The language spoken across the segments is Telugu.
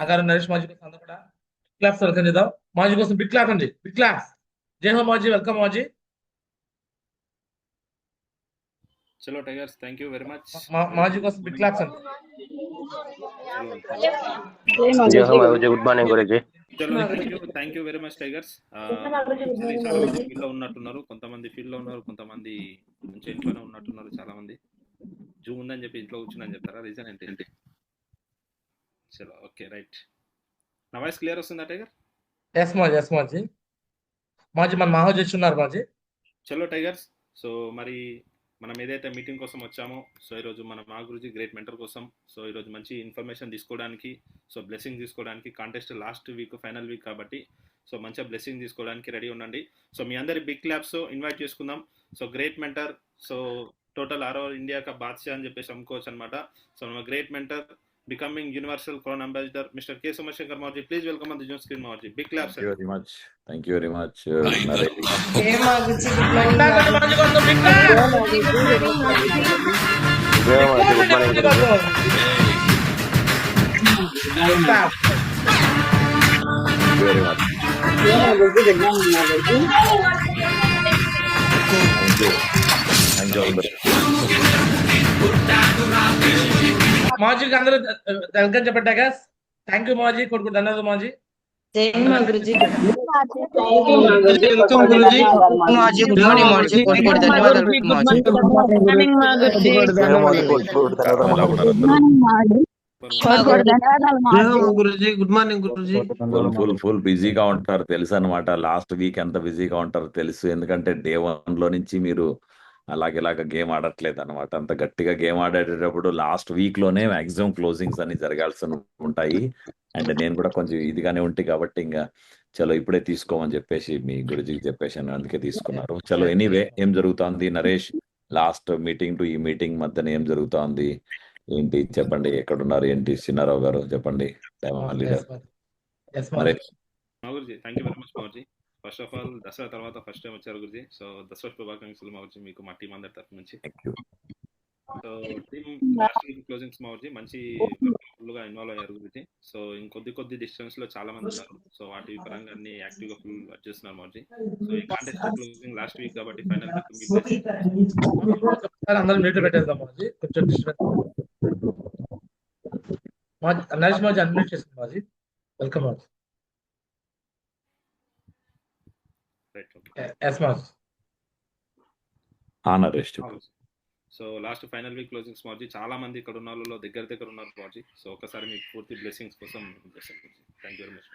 అగారు నరేష్ మాజీ కోసం అందరూ కూడా క్లాప్స్ వెల్కమ్ చేద్దాం. మాజీ కోసం బిగ్ క్లాప్ అండి, బిగ్ క్లాప్స్. జై హో మాజీ, వెల్కమ్ మాజీ. చలో tigers, thank you very much. మాజీ కోసం బిగ్ క్లాప్స్ అండి. గుడ్ మార్నింగ్ గురుజీ. చలో thank you very much tigers. చాలా మంది ఫీల్డ్ లో ఉన్నట్టున్నారు, కొంతమంది ఫీల్డ్ లో ఉన్నారు, కొంతమంది మంచి ఇంట్లోనే ఉన్నట్టున్నారు. చాలా మంది జూమ్ ఉందని చెప్పి ఇంట్లో కూర్చుని చెప్తారా? రీజన్ ఏంటి? చలో ఓకే రైట్. నా వాయిస్ క్లియర్ వస్తుందా టైగర్? ఎస్ మాజీ, ఎస్ మాజీ. మాజీ మన మహోజ్ ఉన్నారు మాజీ. చలో టైగర్స్, సో మరి మనం ఏదైతే మీటింగ్ కోసం వచ్చామో, సో ఈరోజు మన మా గురుజీ గ్రేట్ మెంటర్ కోసం, సో ఈరోజు మంచి ఇన్ఫర్మేషన్ తీసుకోవడానికి, సో బ్లెస్సింగ్ తీసుకోవడానికి, contest last week final week కాబట్టి సో మంచిగా బ్లెస్సింగ్ తీసుకోవడానికి రెడీ ఉండండి. సో మీ అందరి బిగ్ క్లాప్స్ ఇన్వైట్ చేసుకుందాం. So great mentor, so total India కా బాద్షా అని చెప్పేసి అమ్ముకోవచ్చు అనమాట. సో మన great mentor becoming universal crown ambassador Mr. K. Somashankar Maurji, please welcome on the Zoom screen. Maurji, big claps. Thank you very much. Thank you very much. మాజీకి అందరూ వెల్కమ్ చెప్పండి. థ్యాంక్ యూ మాజీ, కొడుకు ధన్యవాదాలు మాజీ. ఫుల్ బిజీగా ఉంటారు తెలుసు అనమాట. లాస్ట్ వీక్ ఎంత బిజీగా ఉంటారో తెలుసు, ఎందుకంటే డే 1 లో నుంచి మీరు అలాగేలాగా గేమ్ ఆడట్లేదు అనమాట. అంత గట్టిగా గేమ్ ఆడేటప్పుడు లాస్ట్ వీక్ లోనే మాక్సిమం క్లోజింగ్స్ అన్ని జరగాల్సి ఉంటాయి. అండ్ నేను కూడా కొంచెం ఇదిగానే ఉంటాయి కాబట్టి ఇంకా చలో ఇప్పుడే తీసుకోమని చెప్పేసి మీ గురుజీకి చెప్పేసాను, అందుకే తీసుకున్నారు. చలో ఎనీవే, ఏం జరుగుతోంది నరేష్? లాస్ట్ మీటింగ్ టు ఈ మీటింగ్ మధ్యన ఏం జరుగుతోంది ఏంటి చెప్పండి. ఎక్కడున్నారు ఏంటి? చిన్నారావు గారు చెప్పండి. ఫస్ట్ ఆఫ్ ఆల్ దసరా తర్వాత ఫస్ట్ టైం వచ్చారు గురుజీ. సో దసరా శుభాకాంక్షలు మావర్జీ మీకు మా టీం అందరి తరఫు నుంచి. సో టీమ్ క్లోజింగ్స్ మావర్జీ మంచి ఫుల్ గా ఇన్వాల్వ్ అయ్యారు గురుజీ. సో ఇంకొద్ది డిస్టెన్స్ లో చాలా మంది ఉన్నారు. సో వాటి పరంగా అన్ని యాక్టివ్ గా ఫుల్ వర్క్ చేస్తున్నారు మావర్జీ. సో ఈ కాంటెస్ట్ క్లోజింగ్ లాస్ట్ వీక్ కాబట్టి ఫైనల్ అందరూ మీట్ పెట్టేద్దాం మావర్జీ. కొంచెం నరేష్ మాజీ అన్మ్యూట్ చేసుకుందాం మాజీ. వెల్కమ్ మాజీ. So last final week closings మాజీ చాలా మంది ఇక్కడ ఉన్న వాళ్ళలో దగ్గర ఉన్నారు మాజీ. సో ఒకసారి మీకు పూర్తి బ్లెస్సింగ్స్ కోసం థ్యాంక్ యూ వెరీ మచ్.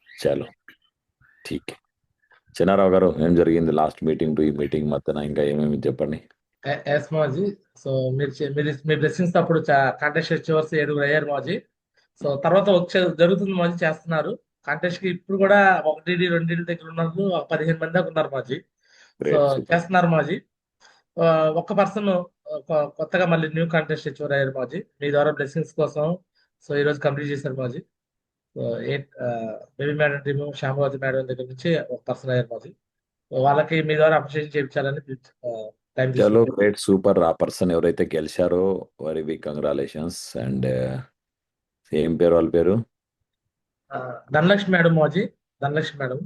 చలో ఠీక్. చిన్నారావు గారు ఏం జరిగింది లాస్ట్ మీటింగ్ టు ఈ మీటింగ్ మధ్యన, ఇంకా ఏమేమి చెప్పండి. ఎస్ మాజీ. సో మీరు మీ బ్లెస్సింగ్స్ అప్పుడు కాంటెస్ట్ వచ్చేవర్స్ 7 అయ్యారు మాజీ. సో తర్వాత జరుగుతుంది మాజీ, చేస్తున్నారు కాంటెస్ట్ కి. ఇప్పుడు కూడా 1 2 దగ్గర ఉన్నారు, 15 మంది దాకా ఉన్నారు మాజీ. సో చేస్తున్నారు మాజీ. ఒక్క పర్సన్ కొత్తగా మళ్ళీ న్యూ కాంటెస్ట్ వచ్చేవారు అయ్యారు మాజీ. మీ ద్వారా బ్లెస్సింగ్స్ కోసం సో ఈ రోజు కంప్లీట్ చేశారు మాజీ. So baby madam team Shyamavathi madam దగ్గర నుంచి ఒక పర్సన్ అయ్యారు మాజీ. వాళ్ళకి మీ ద్వారా అప్రిషియేషన్ చేయించాలని చలో గ్రేట్, సూపర్. ఆ పర్సన్ ఎవరైతే గెలిచారో వెరీ బిగ్ కంగ్రాచులేషన్స్. అండ్ ఏం పేరు వాళ్ళ పేరు? ధనలక్ష్మి మేడం మాజీ. ధనలక్ష్మి మేడం,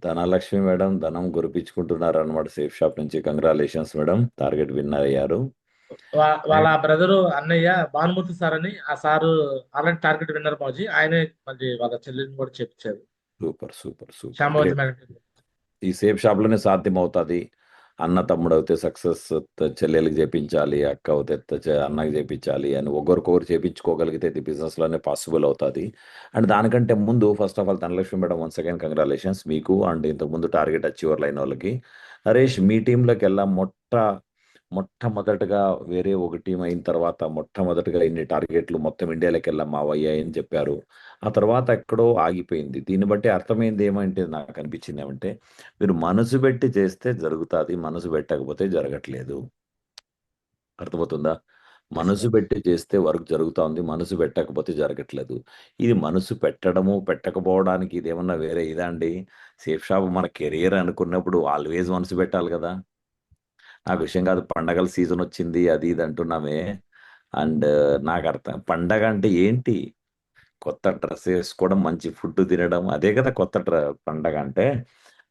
ధనలక్ష్మి మేడం ధనం గురిపించుకుంటున్నారు అనమాట సేఫ్ షాప్ నుంచి. కంగ్రాచులేషన్స్ మేడం, టార్గెట్ విన్నర్ అయ్యారు. వాళ్ళ బ్రదరు అన్నయ్య భానుమూర్తి సార్ అని, ఆ సారు ఆల్రెడీ టార్గెట్ విన్నర్ మాజీ. ఆయనే మళ్ళీ వాళ్ళ చెల్లిని కూడా చెప్పించారు. Super super super. Shyamavathi madam ఈ సేఫ్ షాప్ లోనే సాధ్యం అవుతుంది. అన్న తమ్ముడు అయితే సక్సెస్ చెల్లెలకి చేపించాలి, అక్క అవుతే అన్నకి చేపించాలి అని ఒకరికొకరు చేపించుకోగలిగితే ఇది బిజినెస్ లోనే పాసిబుల్ అవుతుంది. అండ్ దానికంటే ముందు first of all Dhanalakshmi madam once again congratulations మీకు అండ్ ఇంతకుముందు టార్గెట్ అచీవర్లు అయిన వాళ్ళకి. నరేష్ మీ టీంలోకి వెళ్ళా మొట్టమొదటిగా వేరే ఒక టీం అయిన తర్వాత మొట్టమొదటిగా ఇన్ని టార్గెట్లు మొత్తం ఇండియాలోకి వెళ్ళా మావయ్యాయని చెప్పారు. ఆ తర్వాత ఎక్కడో ఆగిపోయింది. దీన్ని బట్టి అర్థమైంది ఏమంటే, నాకు అనిపించింది ఏమంటే, మీరు మనసు పెట్టి చేస్తే జరుగుతుంది, మనసు పెట్టకపోతే జరగట్లేదు. అర్థమవుతుందా? మనసు పెట్టి చేస్తే వర్క్ జరుగుతూ ఉంది, మనసు పెట్టకపోతే జరగట్లేదు. ఇది మనసు పెట్టడము పెట్టకపోవడానికి ఇదేమన్నా వేరే ఇదా అండి? సేఫ్ షాప్ మన కెరియర్ అనుకున్నప్పుడు ఆల్వేజ్ మనసు పెట్టాలి కదా. నాకు విషయం కాదు, పండగల సీజన్ వచ్చింది అది ఇది అంటున్నామే. అండ్ నాకు అర్థం, పండగ అంటే ఏంటి? కొత్త డ్రెస్ వేసుకోవడం, మంచి ఫుడ్ తినడం, అదే కదా కొత్త పండగ అంటే.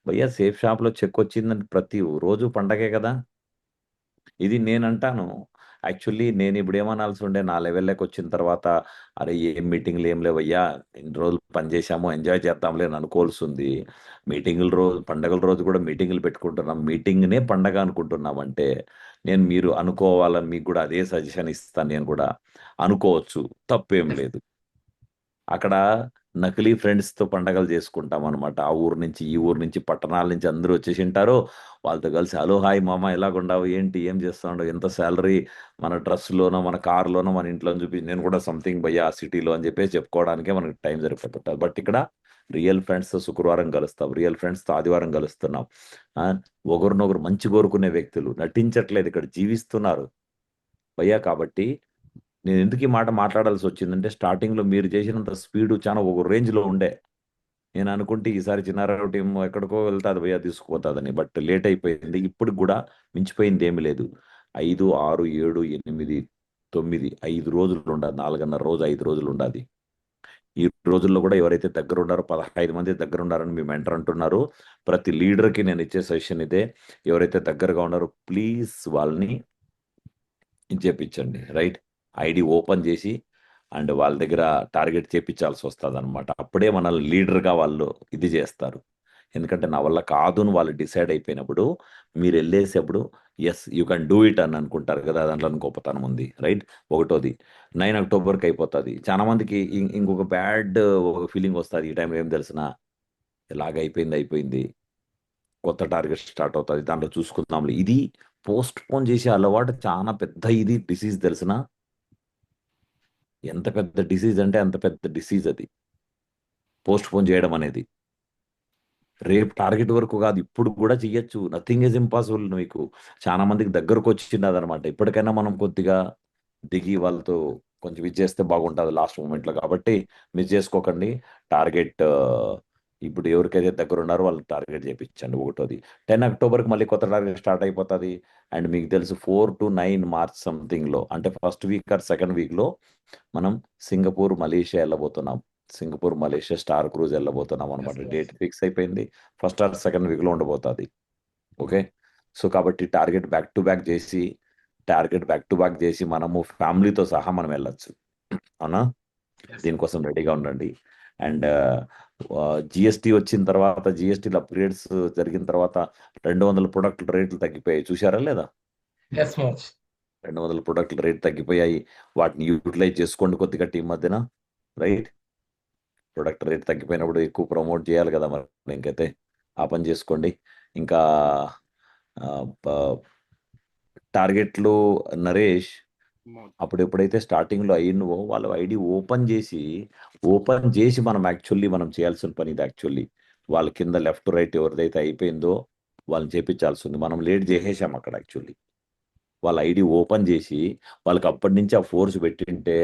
భయ్యా సేఫ్ షాప్ లో చెక్ వచ్చిందంటే ప్రతి రోజు పండగే కదా. ఇది నేనంటాను. యాక్చువల్లీ నేను ఇప్పుడు ఏమనాల్సి ఉండే, నా లెవెల్లోకి వచ్చిన తర్వాత, అరే ఏం మీటింగ్లు ఏం లేవయ్యా, ఇన్ని రోజులు పని చేశాము, ఎంజాయ్ చేద్దాంలే అని అనుకోవాల్సి ఉంది. మీటింగుల రోజు, పండగల రోజు కూడా మీటింగులు పెట్టుకుంటున్నాం, మీటింగ్నే పండగ అనుకుంటున్నామంటే, నేను మీరు అనుకోవాలని మీకు కూడా అదే సజెషన్ ఇస్తాను. నేను కూడా అనుకోవచ్చు, తప్పేం లేదు. అక్కడ నకిలీ ఫ్రెండ్స్తో పండగలు చేసుకుంటాం అనమాట. ఆ ఊరు నుంచి, ఈ ఊరు నుంచి, పట్టణాల నుంచి అందరూ వచ్చేసి ఉంటారు. వాళ్ళతో కలిసి హలో హాయ్ మామ ఎలాగుండావు, ఏంటి ఏం చేస్తున్నావు, ఎంత శాలరీ, మన డ్రెస్లోనో మన కారులోనో మన ఇంట్లో చూపి, నేను కూడా సంథింగ్ భయ్యా ఆ సిటీలో అని చెప్పేసి చెప్పుకోవడానికే మనకి టైం సరిపోతుంటుంది. బట్ ఇక్కడ రియల్ ఫ్రెండ్స్తో శుక్రవారం కలుస్తాం, రియల్ ఫ్రెండ్స్తో ఆదివారం కలుస్తున్నాం. ఆ, ఒకరినొకరు మంచి కోరుకునే వ్యక్తులు, నటించట్లేదు, ఇక్కడ జీవిస్తున్నారు భయ్యా. కాబట్టి నేను ఎందుకు ఈ మాట మాట్లాడాల్సి వచ్చిందంటే, స్టార్టింగ్లో మీరు చేసినంత స్పీడు చాలా ఒక రేంజ్లో ఉండే. నేను అనుకుంటే ఈసారి చిన్నారావు టీం ఎక్కడికో వెళ్తాది భయ్యా తీసుకుపోతుందని, బట్ లేట్ అయిపోయింది. ఇప్పుడు కూడా మించిపోయింది ఏమీ లేదు. 5, 6, 7, 8, 9, 5 రోజులు ఉండాలి, 4.5 రోజు 5 రోజులు ఉండాలి. ఈ రోజుల్లో కూడా ఎవరైతే దగ్గర ఉన్నారో 15 మంది దగ్గర ఉన్నారని మీ మెంటర్ అంటున్నారు. ప్రతి లీడర్కి నేను ఇచ్చే సజెషన్ ఇదే, ఎవరైతే దగ్గరగా ఉన్నారో ప్లీజ్ వాళ్ళని చేపించండి, రైట్. ఐడి ఓపెన్ చేసి అండ్ వాళ్ళ దగ్గర టార్గెట్ చేపించాల్సి వస్తుంది అనమాట. అప్పుడే మనల్ని లీడర్గా వాళ్ళు ఇది చేస్తారు. ఎందుకంటే నా వల్ల కాదు అని వాళ్ళు డిసైడ్ అయిపోయినప్పుడు మీరు వెళ్ళేసేప్పుడు yes you can do it అని అనుకుంటారు కదా, దాంట్లో గొప్పతనం ఉంది, రైట్. ఒకటోది 9 అక్టోబర్కి అయిపోతుంది. చాలా మందికి ఇంకొక బ్యాడ్ ఫీలింగ్ వస్తుంది ఈ టైంలో. ఏం తెలిసిన, ఇలాగ అయిపోయింది అయిపోయింది, కొత్త టార్గెట్ స్టార్ట్ అవుతుంది, దాంట్లో చూసుకుందాం. ఇది పోస్ట్ పోన్ చేసే అలవాటు చాలా పెద్ద ఇది డిసీజ్ తెలిసిన. ఎంత పెద్ద డిసీజ్ అంటే అంత పెద్ద డిసీజ్ అది, పోస్ట్ పోన్ చేయడం అనేది. రేపు టార్గెట్ వరకు కాదు, ఇప్పుడు కూడా చెయ్యొచ్చు, నథింగ్ ఈజ్ ఇంపాసిబుల్. మీకు చాలా మందికి దగ్గరకు వచ్చింది అనమాట. ఇప్పటికైనా మనం కొద్దిగా దిగి వాళ్ళతో కొంచెం ఇది చేస్తే బాగుంటుంది లాస్ట్ మూమెంట్లో. కాబట్టి మిస్ చేసుకోకండి టార్గెట్. ఇప్పుడు ఎవరికైతే దగ్గర ఉన్నారో వాళ్ళకి టార్గెట్ చేయించండి. ఒకటోది 10 అక్టోబర్కి మళ్ళీ కొత్త టార్గెట్ స్టార్ట్ అయిపోతుంది. అండ్ మీకు తెలుసు 4 to 9 మార్చ్ సంథింగ్లో, అంటే ఫస్ట్ వీక్ ఆర్ సెకండ్ వీక్లో మనం సింగపూర్ మలేషియా వెళ్ళబోతున్నాం. సింగపూర్ మలేషియా స్టార్ క్రూజ్ వెళ్ళబోతున్నాం అనమాట. ఎస్ ఎస్ డేట్ ఫిక్స్ అయిపోయింది. ఫస్ట్ ఆర్ సెకండ్ వీక్లో ఉండబోతుంది. ఓకే. సో కాబట్టి టార్గెట్ బ్యాక్ టు బ్యాక్ చేసి మనము ఫ్యామిలీతో సహా మనం వెళ్ళొచ్చు. అవునా. ఎస్. దీనికోసం రెడీగా ఉండండి. అండ్ జిఎస్టీ వచ్చిన తర్వాత, జిఎస్టీలో అప్గ్రేడ్స్ జరిగిన తర్వాత 200 ప్రొడక్ట్ రేట్లు తగ్గిపోయాయి, చూసారా లేదా. Yes much. 200 ప్రొడక్ట్ల రేట్ తగ్గిపోయాయి. వాటిని యూటిలైజ్ చేసుకోండి కొద్దిగా టీం మధ్యన, రైట్. ప్రొడక్ట్ రేట్ తగ్గిపోయినప్పుడు ఎక్కువ ప్రమోట్ చేయాలి కదా మరి, ఇంకైతే ఆ పని చేసుకోండి. ఇంకా ఆ, ప- టార్గెట్లు నరేష్, అప్పుడు ఎప్పుడైతే స్టార్టింగ్లో అయినవో వాళ్ళు ఐడి ఓపెన్ చేసి మనం యాక్చువల్లీ మనం చేయాల్సిన పని ఇది. యాక్చువల్లీ వాళ్ళ కింద లెఫ్ట్ రైట్ ఎవరిదైతే అయిపోయిందో వాళ్ళని చేపించాల్సి ఉంది. మనం లేట్ చేసేసాం అక్కడ. యాక్చువల్లీ వాళ్ళ ఐడి ఓపెన్ చేసి వాళ్ళకి అప్పటి నుంచి ఆ ఫోర్స్ పెట్టింటే.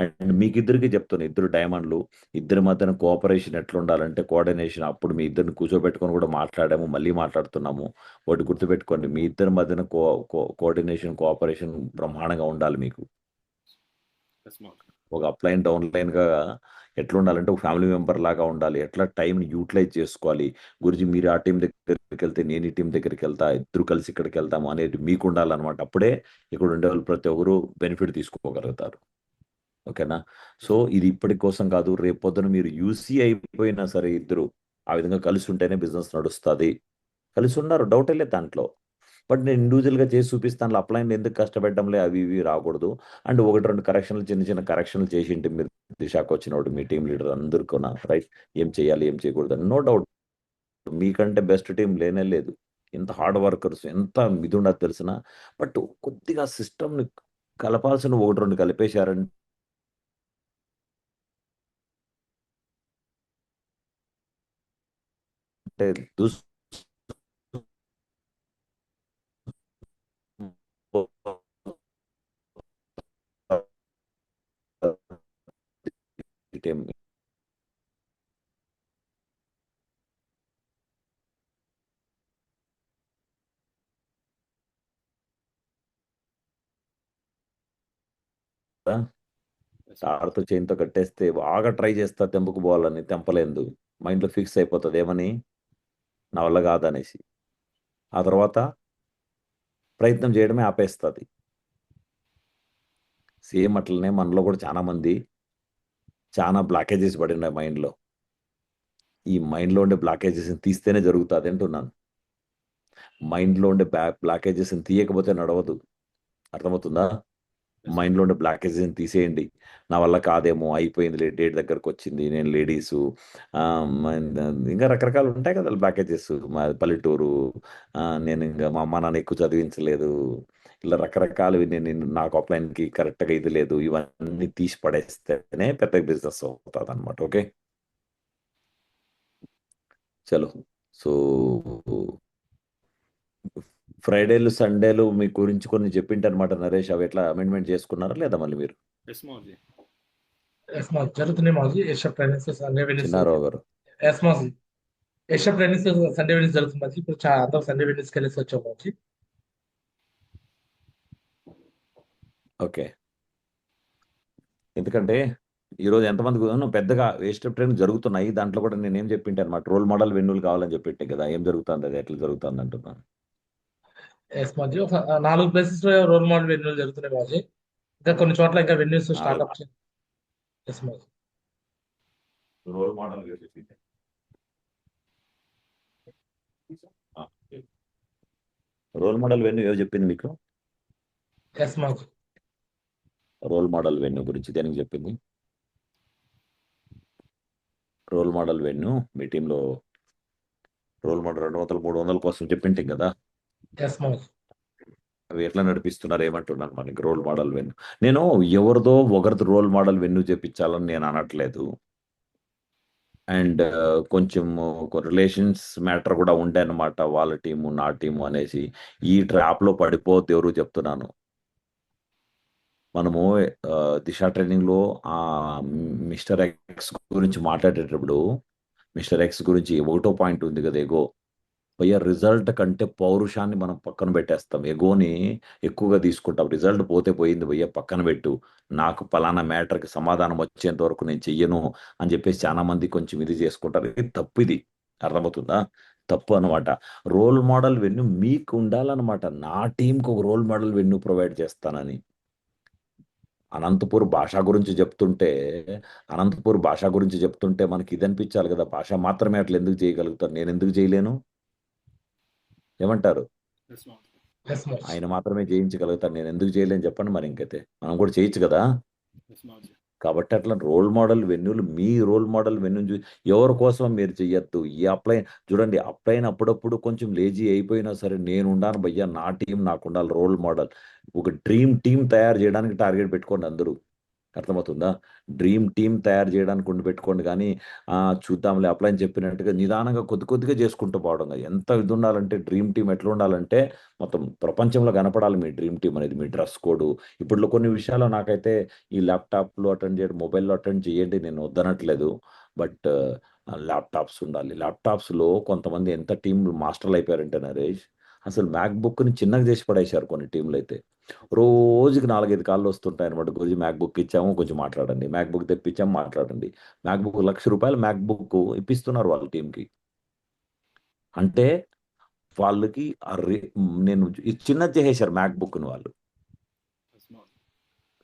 అండ్ మీకు ఇద్దరికి చెప్తాను, ఇద్దరు డైమండ్లు, ఇద్దరి మధ్యన కోఆపరేషన్ ఎట్లా ఉండాలంటే, కోఆర్డినేషన్. అప్పుడు మీ ఇద్దరిని కూర్చోబెట్టుకొని కూడా మాట్లాడాము, మళ్ళీ మాట్లాడుతున్నాము. ఒకటి గుర్తుపెట్టుకోండి, మీ ఇద్దరి మధ్యన కోఆర్డినేషన్ కోఆపరేషన్ బ్రహ్మాండంగా ఉండాలి మీకు. ఒక అప్లైన్ డౌన్ లైన్గా ఎట్లా ఉండాలంటే ఒక ఫ్యామిలీ మెంబర్ లాగా ఉండాలి. ఎట్లా టైంని యూటిలైజ్ చేసుకోవాలి, గురించి మీరు ఆ టీం దగ్గరికి వెళ్తే నేను ఈ టీం దగ్గరికి వెళ్తా, ఇద్దరు కలిసి ఇక్కడికి వెళ్తాము అనేది మీకు ఉండాలన్నమాట. అప్పుడే ఇక్కడ ఉండే వాళ్ళు ప్రతి ఒక్కరు బెనిఫిట్ తీసుకోగలుగుతారు. ఓకేనా. సో ఇది ఇప్పటి కోసం కాదు, రేపు పొద్దున మీరు యూసీ అయిపోయినా సరే ఇద్దరు ఆ విధంగా కలిసి ఉంటేనే బిజినెస్ నడుస్తుంది. కలిసి ఉన్నారు, డౌట్ లేదు దాంట్లో. బట్ నేను ఇండివిజువల్గా చేసి చూపిస్తాను, అప్లైన్ ఎందుకు కష్టపెట్టడంలే, అవి ఇవి రాకూడదు. అండ్ ఒకటి రెండు కరెక్షన్లు, చిన్న చిన్న కరెక్షన్లు చేసి ఇంటి మీరు దిశాకు వచ్చినప్పుడు మీ టీం లీడర్ అందరికీ రైట్ ఏం చేయాలి ఏం చేయకూడదు నో డౌట్. మీకంటే బెస్ట్ టీం లేనే లేదు. ఎంత హార్డ్ వర్కర్స్, ఎంత ఇది ఉండదు తెలిసిన. బట్ కొద్దిగా సిస్టమ్ని కలపాల్సిన ఒకటి రెండు కలిపేశారంటే దుస్ టీం ఎస్ మాజీ. తాడుతో చైన్తో కట్టేస్తే బాగా ట్రై చేస్తా తెంపుకుపోవాలని, తెంపలేదు. మైండ్లో ఫిక్స్ అయిపోతుంది ఏమని, నా వల్ల కాదనేసి. ఆ తర్వాత ప్రయత్నం చేయడమే ఆపేస్తుంది. సేమ్ అట్లనే మనలో కూడా చాలా మంది చాలా బ్లాకేజెస్ పడి ఉన్నాయి మైండ్లో. ఈ మైండ్లో ఉండే బ్లాకేజెస్ని తీస్తేనే జరుగుతుంది అంటున్నాను. మైండ్లో ఉండే బ్లాకేజెస్ని తీయకపోతే నడవదు. అర్థమవుతుందా? ఎస్ మైండ్లో ఉండే బ్లాకేజెస్ని తీసేయండి. నా వల్ల కాదేమో, అయిపోయింది, డేట్ దగ్గరకు వచ్చింది, నేను లేడీసు, ఇంకా రకరకాలు ఉంటాయి కదా బ్లాకేజెస్. మా పల్లెటూరు, నేను ఇంకా మా అమ్మ నాన్న ఎక్కువ చదివించలేదు, ఇలా రకరకాలు, నాకు అప్లైన్కి కరెక్ట్గా ఇది లేదు, ఇవన్నీ తీసి పడేస్తేనే పెద్ద బిజినెస్ అవుతుంది అనమాట. ఓకే, చలో. సో ఫ్రైడేలు సండేలు మీ గురించి కొన్ని చెప్పింటారనమాట నరేష్. అవి ఎట్లా అమెండ్మెంట్ చేసుకున్నారా లేదా మళ్ళీ మీరు? ఎస్ మాజీ. ఎస్ మాజీ జరుగుతున్నాయి మాజీ. Asia trainings Sunday venues. Chinnarao గారు. ఎస్ మాజీ. ఏషియా ట్రైనింగ్స్ సండే వెన్యూస్ జరుగుతుంది మాజీ. ఇప్పుడు అందరం సండే వెన్యూస్కి వెళ్ళేసి వచ్చాం మాజీ. ఓకే, ఎందుకంటే ఈరోజు ఎంతమంది పెద్దగా వేస్ట్ ట్రైన్ జరుగుతున్నాయి. దాంట్లో కూడా నేను ఏం చెప్పింటే అనమాట, రోల్ మోడల్ వెన్యూలు కావాలని చెప్పింటే కదా, ఏం జరుగుతుంది, అది ఎట్లా జరుగుతుంది అంటున్నాను. ఎస్ మాజీ. ఒక 4 ప్లేసెస్ లో రోల్ మోడల్ వెన్యూలు జరుగుతున్నాయి మాజీ. ఇంకా కొన్ని చోట్ల ఇంకా వెన్యూస్ స్టార్ట్అప్. ఎస్ మాజీ. Role model role model venue ఏవో చెప్పింది మీకు? ఎస్ మాజీ. రోల్ మోడల్ వెన్యూ గురించి దేనికి చెప్పింది? రోల్ మోడల్ వెన్యూ మీ టీంలో రోల్ మోడల్ 200-300 కోసం చెప్పింటాం కదా, ఎస్ మాజీ. అవి ఎట్లా నడిపిస్తున్నారు ఏమంటున్నాను మనకి రోల్ మోడల్ వెన్యూ. నేను ఎవరిదో ఒకరిది రోల్ మోడల్ వెన్యూ చెప్పించాలని నేను అనట్లేదు. అండ్ కొంచెం రిలేషన్స్ మ్యాటర్ కూడా ఉండే అనమాట, వాళ్ళ టీము నా టీము అనేసి. ఈ ట్రాప్లో పడిపోతే ఎవరు చెప్తున్నాను. మనము దిశ ట్రైనింగ్లో మిస్టర్ ఎక్స్ గురించి మాట్లాడేటప్పుడు, మిస్టర్ ఎక్స్ గురించి ఒకటో పాయింట్ ఉంది కదా, ఎగో. భయ్య, రిజల్ట్ కంటే పౌరుషాన్ని మనం పక్కన పెట్టేస్తాం, ఎగోని ఎక్కువగా తీసుకుంటాం. రిజల్ట్ పోతే పోయింది భయ్య, పక్కన పెట్టు, నాకు పలానా మ్యాటర్కి సమాధానం వచ్చేంత వరకు నేను చెయ్యను అని చెప్పేసి చాలా మంది కొంచెం ఇది చేసుకుంటారు. ఇది తప్పు, ఇది అర్థమవుతుందా? తప్పు అనమాట. రోల్ మోడల్ వెన్యూ మీకు ఉండాలన్నమాట. నా టీంకి ఒక రోల్ మోడల్ వెన్యూ ప్రొవైడ్ చేస్తానని. అనంతపూర్ భాష గురించి చెప్తుంటే మనకి ఇది అనిపించాలి కదా, భాష మాత్రమే అట్లా ఎందుకు చేయగలుగుతారు, నేను ఎందుకు చేయలేను? ఏమంటారు? ఎస్ మాజీ. ఎస్ మాజీ. ఆయన మాత్రమే చేయించగలుగుతారు, నేను ఎందుకు చేయలేని చెప్పండి. మరి ఇంకైతే మనం కూడా చేయొచ్చు కదా. ఎస్ మాజీ. కాబట్టి అట్లా రోల్ మోడల్ వెన్యూలు, మీ రోల్ మోడల్ వెన్యూ ఎవరి కోసం మీరు చెయ్యొద్దు. ఈ అప్లైన్ చూడండి, అప్లైన్ అప్పుడప్పుడు కొంచెం లేజీ అయిపోయినా సరే, నేను ఉండాను భయ్యా, నా టీం నాకు ఉండాలి రోల్ మోడల్. ఒక డ్రీమ్ టీం తయారు చేయడానికి టార్గెట్ పెట్టుకోండి అందరూ. అర్థమవుతుందా? డ్రీమ్ టీం తయారు చేయడానికి ఉండి పెట్టుకోండి. కానీ చూద్దాంలే అప్లైన్ చెప్పినట్టుగా నిదానంగా కొద్ది కొద్దిగా చేసుకుంటూ పోవడం కాదు. ఎంత ఇది ఉండాలంటే, డ్రీమ్ టీం ఎట్లా ఉండాలంటే మొత్తం ప్రపంచంలో కనపడాలి మీ డ్రీమ్ టీం అనేది. మీ డ్రెస్ కోడ్ ఇప్పుడు కొన్ని విషయాలు నాకైతే ఈ ల్యాప్టాప్లో అటెండ్ చేయడం, మొబైల్లో అటెండ్ చేయండి, నేను వద్దనట్లేదు. బట్ ల్యాప్టాప్స్ ఉండాలి. ల్యాప్టాప్స్లో కొంతమంది ఎంత టీం మాస్టర్లు అయిపోయారంటే నరేష్, అసలు మ్యాక్బుక్ని చిన్నగా చేసి పడేశారు కొన్ని టీంలు అయితే. రోజుకి 4-5 కాళ్ళు వస్తుంటాయి అనమాట. గురించి మ్యాక్బుక్ ఇచ్చాము, కొంచెం మాట్లాడండి, మ్యాక్బుక్ తెప్పించాము, మాట్లాడండి. మ్యాక్బుక్ ₹1,00,000 మ్యాక్బుక్ ఇప్పిస్తున్నారు వాళ్ళ టీంకి. అంటే వాళ్ళకి నేను చిన్నది చేసేసారు మ్యాక్బుక్ని వాళ్ళు. ఎస్ మాజీ.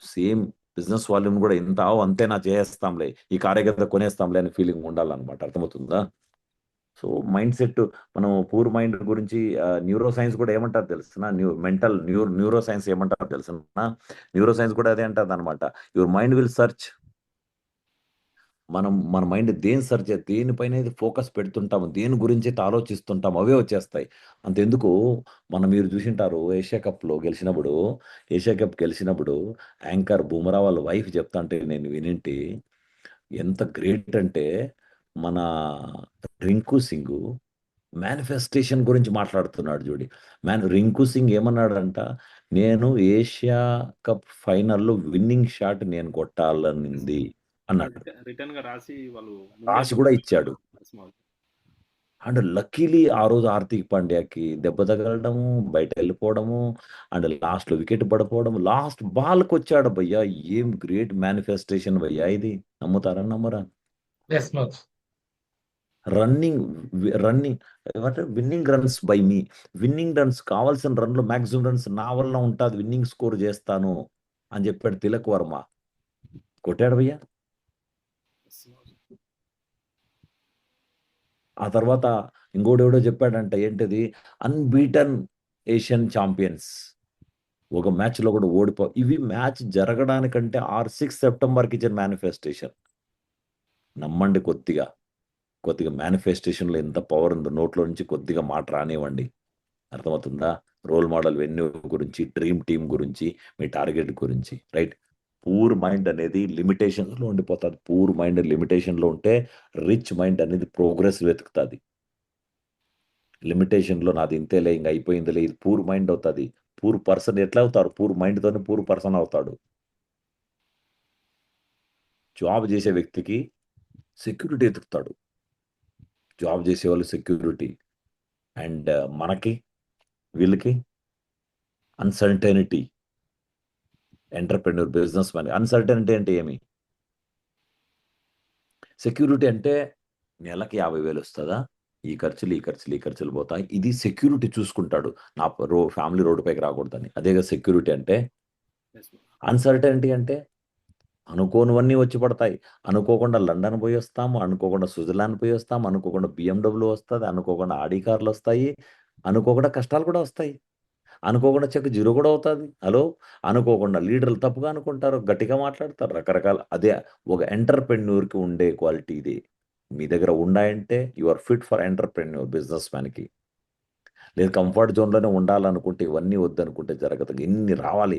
సేమ్ బిజినెస్ వాల్యూమ్ కూడా ఎంత అంతేనా చేస్తాంలే, ఈ కారే కదా కొనేస్తాంలే అని ఫీలింగ్ ఉండాలన్నమాట. అర్థమవుతుందా? సో మైండ్ సెట్, మనం పూర్ మైండ్ గురించి న్యూరో సైన్స్ కూడా ఏమంటారు తెలుసిన, న్యూరో సైన్స్ ఏమంటారు తెలుసిన, న్యూరో సైన్స్ కూడా అదే అంటారు అనమాట. Your mind will search. మన మైండ్ దేనిపైన అయితే ఫోకస్ పెడుతుంటాము, దేని గురించి అయితే ఆలోచిస్తుంటాము, అవే వచ్చేస్తాయి. అంతెందుకు, మీరు చూసింటారు ఏషియా కప్ గెలిచినప్పుడు యాంకర్ బుమ్రా వాళ్ళ వైఫ్ చెప్తాంటే నేను వినింటి, ఎంత గ్రేట్ అంటే, మన రింకు సింగ్ మేనిఫెస్టేషన్ గురించి మాట్లాడుతున్నాడు చూడి. రింకు సింగ్ ఏమన్నాడంట, నేను ఏషియా కప్ ఫైనల్లో విన్నింగ్ షాట్ నేను కొట్టాలనింది అన్నాడు. రిటర్న్ గా రాసి వాళ్ళు రాసి కూడా ఇచ్చాడు. ఎస్ మాజీ. అండ్ లక్కీలీ ఆ రోజు హార్దిక్ పాండ్యాకి దెబ్బ తగలడము, బయట వెళ్ళిపోవడము, అండ్ లాస్ట్లో వికెట్ పడిపోవడం, లాస్ట్ బాల్కి వచ్చాడు భయ్యా. ఏం గ్రేట్ మేనిఫెస్టేషన్ భయ్యా ఇది. నమ్ముతారా నమ్మరా? Yes much. రన్నింగ్ రన్నింగ్ ఏమంటే winning runs by me. Winning runs కావాల్సిన రన్లు మ్యాక్సిమం రన్స్ నా వల్ల ఉంటుంది, విన్నింగ్ స్కోర్ చేస్తాను అని చెప్పాడు తిలక్ వర్మ. కొట్టాడు భయ్యా. ఆ తర్వాత ఇంకోడెవడో చెప్పాడంట, ఏంటిది, అన్బీటన్ ఏషియన్ ఛాంపియన్స్. ఒక మ్యాచ్లో కూడా ఇవి మ్యాచ్ జరగడానికంటే 6 సెప్టెంబర్కి ఇచ్చిన మేనిఫెస్టేషన్. నమ్మండి, కొద్దిగా కొద్దిగా మేనిఫెస్టేషన్లో ఎంత పవర్ ఉందో. నోట్లో నుంచి కొద్దిగా మాట రానివ్వండి. అర్థమవుతుందా? రోల్ మోడల్ వెన్యూ గురించి, డ్రీమ్ టీమ్ గురించి, మీ టార్గెట్ గురించి, రైట్? పూర్ మైండ్ అనేది లిమిటేషన్స్లో ఉండిపోతుంది. పూర్ మైండ్ లిమిటేషన్లో ఉంటే రిచ్ మైండ్ అనేది ప్రోగ్రెస్ వెతుకుతుంది. లిమిటేషన్లో నాది ఇంతేలే, ఇంక అయిపోయిందిలే, ఇది పూర్ మైండ్ అవుతుంది. పూర్ పర్సన్ ఎట్లా అవుతారు? పూర్ మైండ్తోనే పూర్ పర్సన్ అవుతాడు. జాబ్ చేసే వ్యక్తికి సెక్యూరిటీ ఎతుకుతాడు. జాబ్ చేసే వాళ్ళు సెక్యూరిటీ. అండ్ మనకి వీళ్ళకి uncertainty. Entrepreneur, business man uncertainty అంటే ఏమి? సెక్యూరిటీ అంటే నెలకి 50,000 వస్తుందా, ఈ ఖర్చులు ఈ ఖర్చులు ఈ ఖర్చులు పోతాయి, ఇది సెక్యూరిటీ చూసుకుంటాడు. నా ఫ్యామిలీ రోడ్డుపైకి రాకూడదని. అదేగా సెక్యూరిటీ అంటే. అన్సర్టనిటీ అంటే అనుకోనివన్నీ వచ్చి పడతాయి. అనుకోకుండా లండన్ పోయి వస్తాము, అనుకోకుండా స్విట్జర్లాండ్ పోయి వస్తాము, అనుకోకుండా BMW వస్తుంది, అనుకోకుండా ఆడి కార్లు వస్తాయి, అనుకోకుండా కష్టాలు కూడా వస్తాయి, అనుకోకుండా చెక్ జీరో కూడా అవుతుంది. హలో, అనుకోకుండా లీడర్లు తప్పుగా అనుకుంటారు, గట్టిగా మాట్లాడతారు, రకరకాల. అదే ఒక ఎంటర్ప్రెన్యూర్కి ఉండే క్వాలిటీ ఇది. మీ దగ్గర ఉన్నాయంటే you are fit for entrepreneur, business మ్యాన్కి. లేదు కంఫర్ట్ జోన్లోనే ఉండాలనుకుంటే, ఇవన్నీ వద్దనుకుంటే జరగదు. ఎన్ని రావాలి,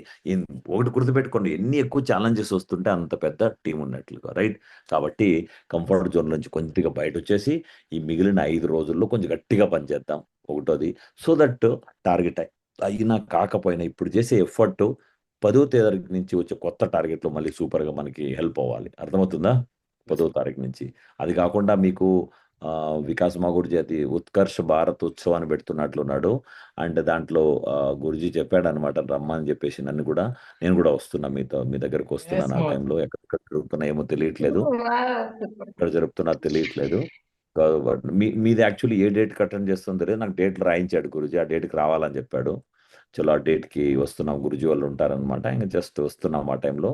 ఒకటి గుర్తుపెట్టుకోండి, ఎన్ని ఎక్కువ ఛాలెంజెస్ వస్తుంటే అంత పెద్ద టీం ఉన్నట్లుగా, రైట్? కాబట్టి కంఫర్ట్ జోన్ నుంచి కొద్దిగా బయట వచ్చేసి ఈ మిగిలిన 5 రోజుల్లో కొంచెం గట్టిగా పనిచేద్దాం. ఒకటోది, సో దట్ టార్గెట్ అయినా కాకపోయినా ఇప్పుడు చేసే ఎఫర్ట్ 10వ తారీఖు నుంచి వచ్చే కొత్త టార్గెట్లో మళ్ళీ సూపర్గా మనకి హెల్ప్ అవ్వాలి. అర్థమవుతుందా? 10వ తారీఖు నుంచి. అది కాకుండా మీకు వికాస్ మాగురుజీ అది ఉత్కర్ష్ భారత్ ఉత్సవ్ అని పెడుతున్నట్లున్నాడు. అండ్ దాంట్లో గురుజీ చెప్పాడనమాట రమ్మని చెప్పేసి నన్ను కూడా. నేను కూడా వస్తున్నా, మీ దగ్గరకు ఎస్ వస్తున్నాను. ఆ మచ్. టైంలో ఎక్కడ జరుగుతున్నాయేమో తెలియట్లేదు, ఎక్కడ జరుపుతున్నారు తెలియట్లేదు. బట్ మీది యాక్చువల్లీ ఏ డేట్కి అటెండ్ చేస్తుందో తెలియదు. నాకు డేట్లు రాయించాడు గురుజీ, ఆ డేట్కి రావాలని చెప్పాడు. చలో ఆ డేట్కి వస్తున్నాం, గురుజీ వాళ్ళు ఉంటారనమాట. ఇంకా జస్ట్ వస్తున్నాం ఆ టైంలో.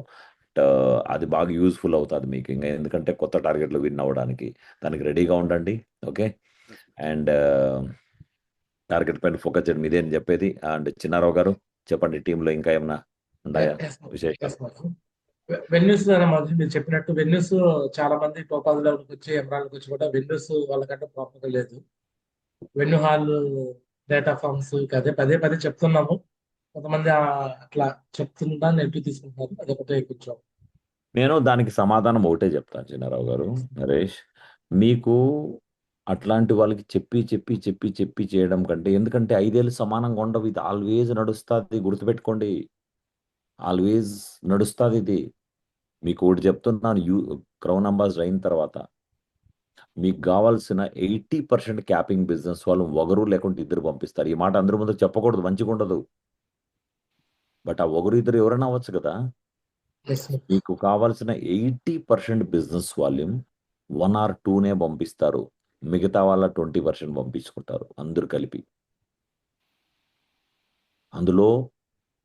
అది బాగా యూజ్ఫుల్ అవుతుంది మీకు, ఇంకా ఎందుకంటే కొత్త టార్గెట్లు విన్ అవ్వడానికి. దానికి రెడీగా ఉండండి, ఓకే? అండ్ టార్గెట్ పైన ఫోకస్ చేయండి, మీదేం చెప్పేది. అండ్ చిన్నారావు గారు చెప్పండి, టీంలో ఇంకా ఏమన్నా ఉన్నాయా విశేషాలు? వెన్యూస్ మీరు చెప్పినట్టు వెన్యూస్ చాలా మంది టోపాజ్ లెవెల్కి వచ్చి ఎమరాల్కి వచ్చి కూడా వెన్యూస్ వాళ్ళకంటే ప్రాపర్గా లేదు. వెన్యూ హాల్, డేటా ఫామ్స్ అదే పదే పదే చెప్తున్నాము. కొంతమంది అట్లా చెప్తుందా నెగిటివ్ తీసుకుంటున్నారు. అదొకటే కొంచెం. నేను దానికి సమాధానం ఒకటే చెప్తాను చిన్నారావు గారు, నరేష్. మీకు అట్లాంటి వాళ్ళకి చెప్పి చెప్పి చెప్పి చెప్పి చేయడం కంటే, ఎందుకంటే 5 ఏళ్ళు సమానంగా ఉండవు, ఇది ఆల్వేజ్ నడుస్తుంది, గుర్తుపెట్టుకోండి. ఆల్వేజ్ నడుస్తుంది ఇది. మీకు ఒకటి చెప్తున్నాను, క్రౌన్ అంబాసిడర్ అయిన తర్వాత మీకు కావాల్సిన 80% క్యాపింగ్ బిజినెస్ వాళ్ళు ఒకరు లేకుంటే ఇద్దరు పంపిస్తారు. ఈ మాట అందరి ముందు చెప్పకూడదు, మంచిగా ఉండదు. బట్ ఆ ఒకరు ఇద్దరు ఎవరైనా అవ్వచ్చు కదా. ఎస్ మీకు కావాల్సిన 80% బిజినెస్ వాల్యూమ్ 1 or 2నే పంపిస్తారు. మిగతా వాళ్ళ 20% పంపించుకుంటారు అందరూ కలిపి. అందులో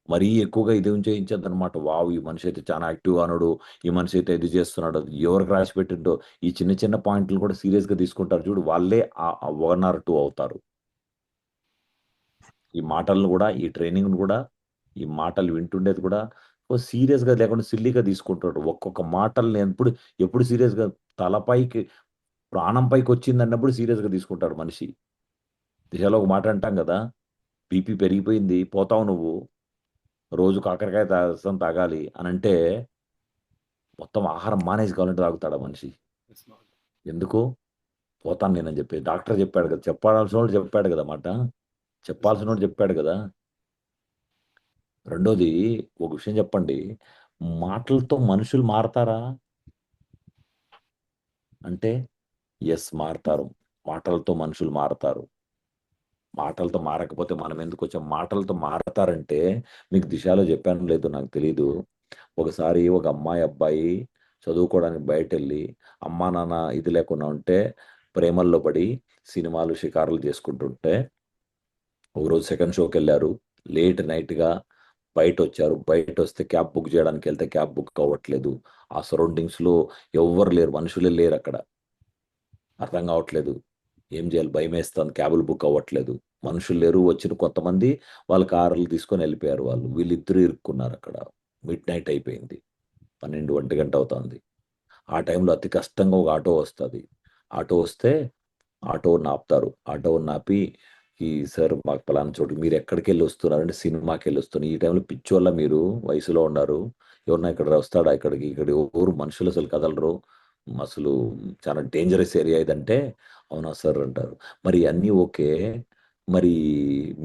మరీ ఎక్కువగా ఇది చేయించద్దు అనమాట. వావ్, ఈ మనిషి అయితే చాలా యాక్టివ్గా ఉన్నాడు, ఈ మనిషి అయితే ఇది చేస్తున్నాడు, అది ఎవరికి రాసి పెట్టిండో, ఈ చిన్న చిన్న పాయింట్లు కూడా సీరియస్గా తీసుకుంటారు చూడు, వాళ్ళే ఆ 1 or 2 అవుతారు. ఈ మాటలను కూడా, ఈ ట్రైనింగ్ కూడా, ఈ మాటలు వింటుండేది కూడా సీరియస్గా లేకుండా సిల్లీగా తీసుకుంటాడు. ఒక్కొక్క మాటల్ని ఎప్పుడు సీరియస్గా, తలపైకి ప్రాణం పైకి వచ్చింది అన్నప్పుడు సీరియస్గా తీసుకుంటాడు మనిషి. దిశలో ఒక మాట అంటాం కదా, బీపీ పెరిగిపోయింది పోతావు నువ్వు, రోజు కాకరకాయ రసం తాగాలి అని అంటే మొత్తం ఆహారం మానేసి కావాలంటే తాగుతాడు ఆ మనిషి. ఎందుకు? పోతాను నేనని చెప్పి డాక్టర్ చెప్పాడు కదా, చెప్పాల్సిన వాడు చెప్పాడు కదా మాట, చెప్పాల్సిన వాడు చెప్పాడు కదా. రెండోది, ఒక విషయం చెప్పండి, మాటలతో మనుషులు మారతారా అంటే ఎస్ మారతారు. మాటలతో మనుషులు మారతారు. మాటలతో మారకపోతే మనం ఎందుకు వచ్చాం? మాటలతో మారతారంటే మీకు దిశలో చెప్పాను లేదు నాకు తెలీదు. ఒకసారి ఒక అమ్మాయి అబ్బాయి చదువుకోవడానికి బయట వెళ్ళి అమ్మా నాన్న ఇది లేకుండా ఉంటే ప్రేమల్లో పడి సినిమాలు షికారులు చేసుకుంటుంటే ఒకరోజు సెకండ్ షోకి వెళ్ళారు. లేట్ నైట్గా బయట వచ్చారు. బయట వస్తే క్యాబ్ బుక్ చేయడానికి వెళ్తే క్యాబ్ బుక్ అవ్వట్లేదు. ఆ సరౌండింగ్స్లో ఎవ్వరు లేరు, మనుషులే లేరు అక్కడ. అర్థం కావట్లేదు ఏం చేయాలి, భయం వేస్తుంది, క్యాబులు బుక్ అవ్వట్లేదు, మనుషులు లేరు. వచ్చిన కొంతమంది వాళ్ళ కార్లు తీసుకొని వెళ్ళిపోయారు. వీళ్ళిద్దరూ ఇరుక్కున్నారు అక్కడ. మిడ్ నైట్ అయిపోయింది, 12 గంట అవుతుంది. ఆ టైంలో అతి కష్టంగా ఒక ఆటో వస్తుంది. ఆటో వస్తే ఆటోని ఆపుతారు. ఆటోని ఆపి ఈ సార్ మాకు పలానా చోటు మీరు ఎక్కడికి వెళ్ళి వస్తున్నారంటే సినిమాకి వెళ్ళి వస్తున్నారు. ఈ టైంలో పిచ్చోళ్ళ మీరు వయసులో ఉన్నారు, ఎవరన్నా ఇక్కడ వస్తాడా ఇక్కడికి? ఇక్కడ ఎవరు మనుషులు అసలు కదలరు, అసలు చాలా డేంజరస్ ఏరియా ఇదంటే అవునా సార్ అంటారు. మరి అన్నీ ఓకే, మరి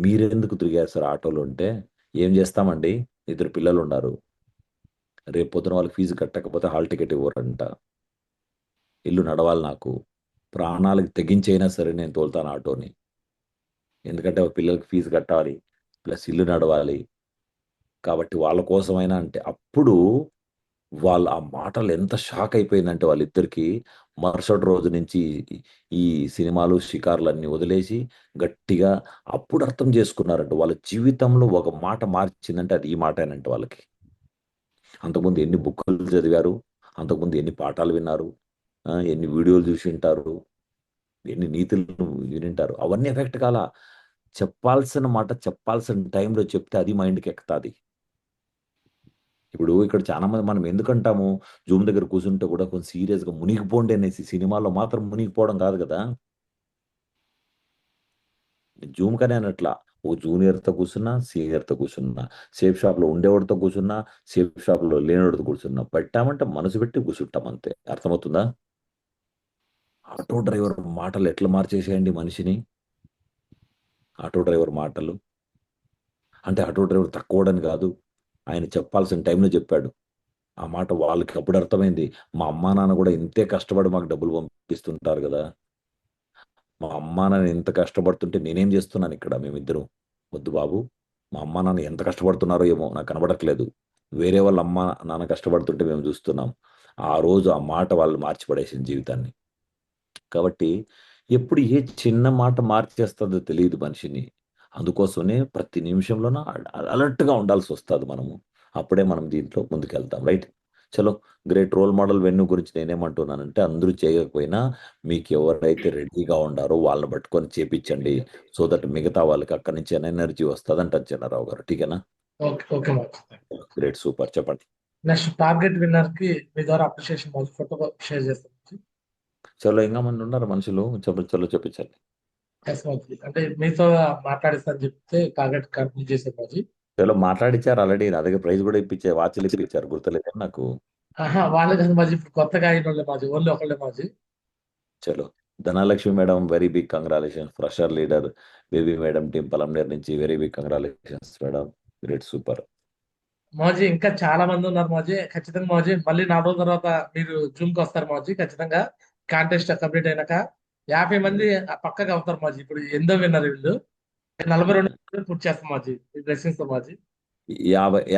మీరెందుకు తిరిగారు సార్ ఆటోలో అంటే ఏం చేస్తామండి, 2 పిల్లలు ఉన్నారు, రేపు పొద్దున వాళ్ళకి ఫీజు కట్టకపోతే హాల్ టికెట్ ఇవ్వరంట, ఇల్లు నడవాలి, నాకు ప్రాణాలకు తెగించైనా సరే నేను తోలుతాను ఆటోని, ఎందుకంటే పిల్లలకి ఫీజు కట్టాలి ప్లస్ ఇల్లు నడవాలి, కాబట్టి వాళ్ళ కోసమైనా అంటే. అప్పుడు వాళ్ళు ఆ మాటలు ఎంత షాక్ అయిపోయిందంటే వాళ్ళిద్దరికి మరుసటి రోజు నుంచి ఈ సినిమాలు షికారులన్నీ వదిలేసి గట్టిగా అప్పుడు అర్థం చేసుకున్నారంట వాళ్ళ జీవితంలో ఒక మాట మార్చిందంటే అది ఈ మాటేనంట వాళ్ళకి. అంతకుముందు ఎన్ని బుక్కులు చదివారు, అంతకుముందు ఎన్ని పాఠాలు విన్నారు, ఎన్ని వీడియోలు చూసి ఉంటారు, ఎన్ని నీతులు వినింటారు, అవన్నీ ఎఫెక్ట్ కాల. చెప్పాల్సిన మాట చెప్పాల్సిన టైంలో చెప్తే అది మైండ్కి ఎక్కుతుంది. ఇప్పుడు ఇక్కడ చాలా మంది మనం ఎందుకంటాము జూమ్ దగ్గర కూర్చుంటే కూడా కొంచెం సీరియస్గా మునిగిపోండి అనేసి, సినిమాలో మాత్రం మునిగిపోవడం కాదు కదా. జూమ్ కనే అనట్లా, ఓ జూనియర్తో కూర్చున్నా, సీనియర్తో కూర్చున్నా, సేఫ్ షాప్లో ఉండేవాడితో కూర్చున్నా, సేఫ్ షాప్లో లేనివాడితో కూర్చున్నా, పెట్టామంటే మనసు పెట్టి కూర్చుంటాం అంతే. అర్థమవుతుందా? ఆటో డ్రైవర్ మాటలు ఎట్లా మార్చేసేయండి మనిషిని. ఆటో డ్రైవర్ మాటలు అంటే ఆటో డ్రైవర్ తక్కువడని కాదు, ఆయన చెప్పాల్సిన టైంలో చెప్పాడు. ఆ మాట వాళ్ళకి అప్పుడు అర్థమైంది, మా అమ్మా నాన్న కూడా ఇంతే కష్టపడి మాకు డబ్బులు పంపిస్తుంటారు కదా, మా అమ్మా నాన్న ఎంత కష్టపడుతుంటే నేనేం చేస్తున్నాను ఇక్కడ, మేమిద్దరం వద్దు బాబు, మా అమ్మా నాన్న ఎంత కష్టపడుతున్నారో ఏమో నాకు కనబడట్లేదు, వేరే వాళ్ళ అమ్మ నాన్న కష్టపడుతుంటే మేము చూస్తున్నాం. ఆ రోజు ఆ మాట వాళ్ళు మార్చిపడేసింది జీవితాన్ని. కాబట్టి ఎప్పుడు ఏ చిన్న మాట మార్చేస్తుందో తెలియదు మనిషిని. అందుకోసమే ప్రతి నిమిషంలోనూ అలర్ట్గా ఉండాల్సి వస్తుంది మనము. అప్పుడే మనం దీంట్లో ముందుకెళ్తాం. రైట్. చలో, గ్రేట్ రోల్ మోడల్ వెన్ను గురించి నేనేమంటున్నానంటే అందరూ చేయకపోయినా మీకు ఎవరైతే రెడీగా ఉండారో వాళ్ళని పట్టుకొని చేపించండి. సో దట్ మిగతా వాళ్ళకి అక్కడి నుంచి ఎనర్జీ వస్తుంది అంటారు చిన్నారావు గారు. ఠీకేనా? ఓకే ఓకే మాజీ. Great, super. చెప్పండి. నెక్స్ట్ టార్గెట్ విన్నర్ కి మీ ద్వారా అప్రిషియేషన్ మాజీ ఫోటో షేర్ చేస్తాం మాజీ. చలో, ఇంకా మంది ఉన్నారు మనుషులు, చలో చెప్పించండి. ఎస్ మాజీ, అంటే మీతో మాట్లాడిస్తాను చెప్తే టార్గెట్ కంప్లీట్ చేసాం మాజీ. చలో, మాట్లాడిచ్చారు ఆల్రెడీ, నా దగ్గర ప్రైజ్ కూడా ఇప్పించారు, వాచ్లు ఇప్పించారు, గుర్తులేదు నాకు. వాళ్ళే కదా మాజీ, ఇప్పుడు కొత్తగా అయిన వాళ్ళే మాజీ, ఓన్లీ ఒకళ్ళే మాజీ. చలో, Dhanalakshmi madam very big congratulations, fresher leader baby madam team Palamaner నుంచి very big congratulations madam, great, super. మాజీ ఇంకా చాలా మంది ఉన్నారు మాజీ. ఖచ్చితంగా మాజీ మళ్ళీ 4 రోజుల తర్వాత మీరు జూమ్ కి వస్తారు మాజీ. ఖచ్చితంగా కాంటెస్ట్ కంప్లీట్ అయినాక 50 మంది పక్కగా అవుతారు మాజీ. ఇప్పుడు ఎందో విన్నారు వీళ్ళు, 42 పూర్తి చేస్తాం మాజీ బ్లెస్సింగ్స్ తో మాజీ.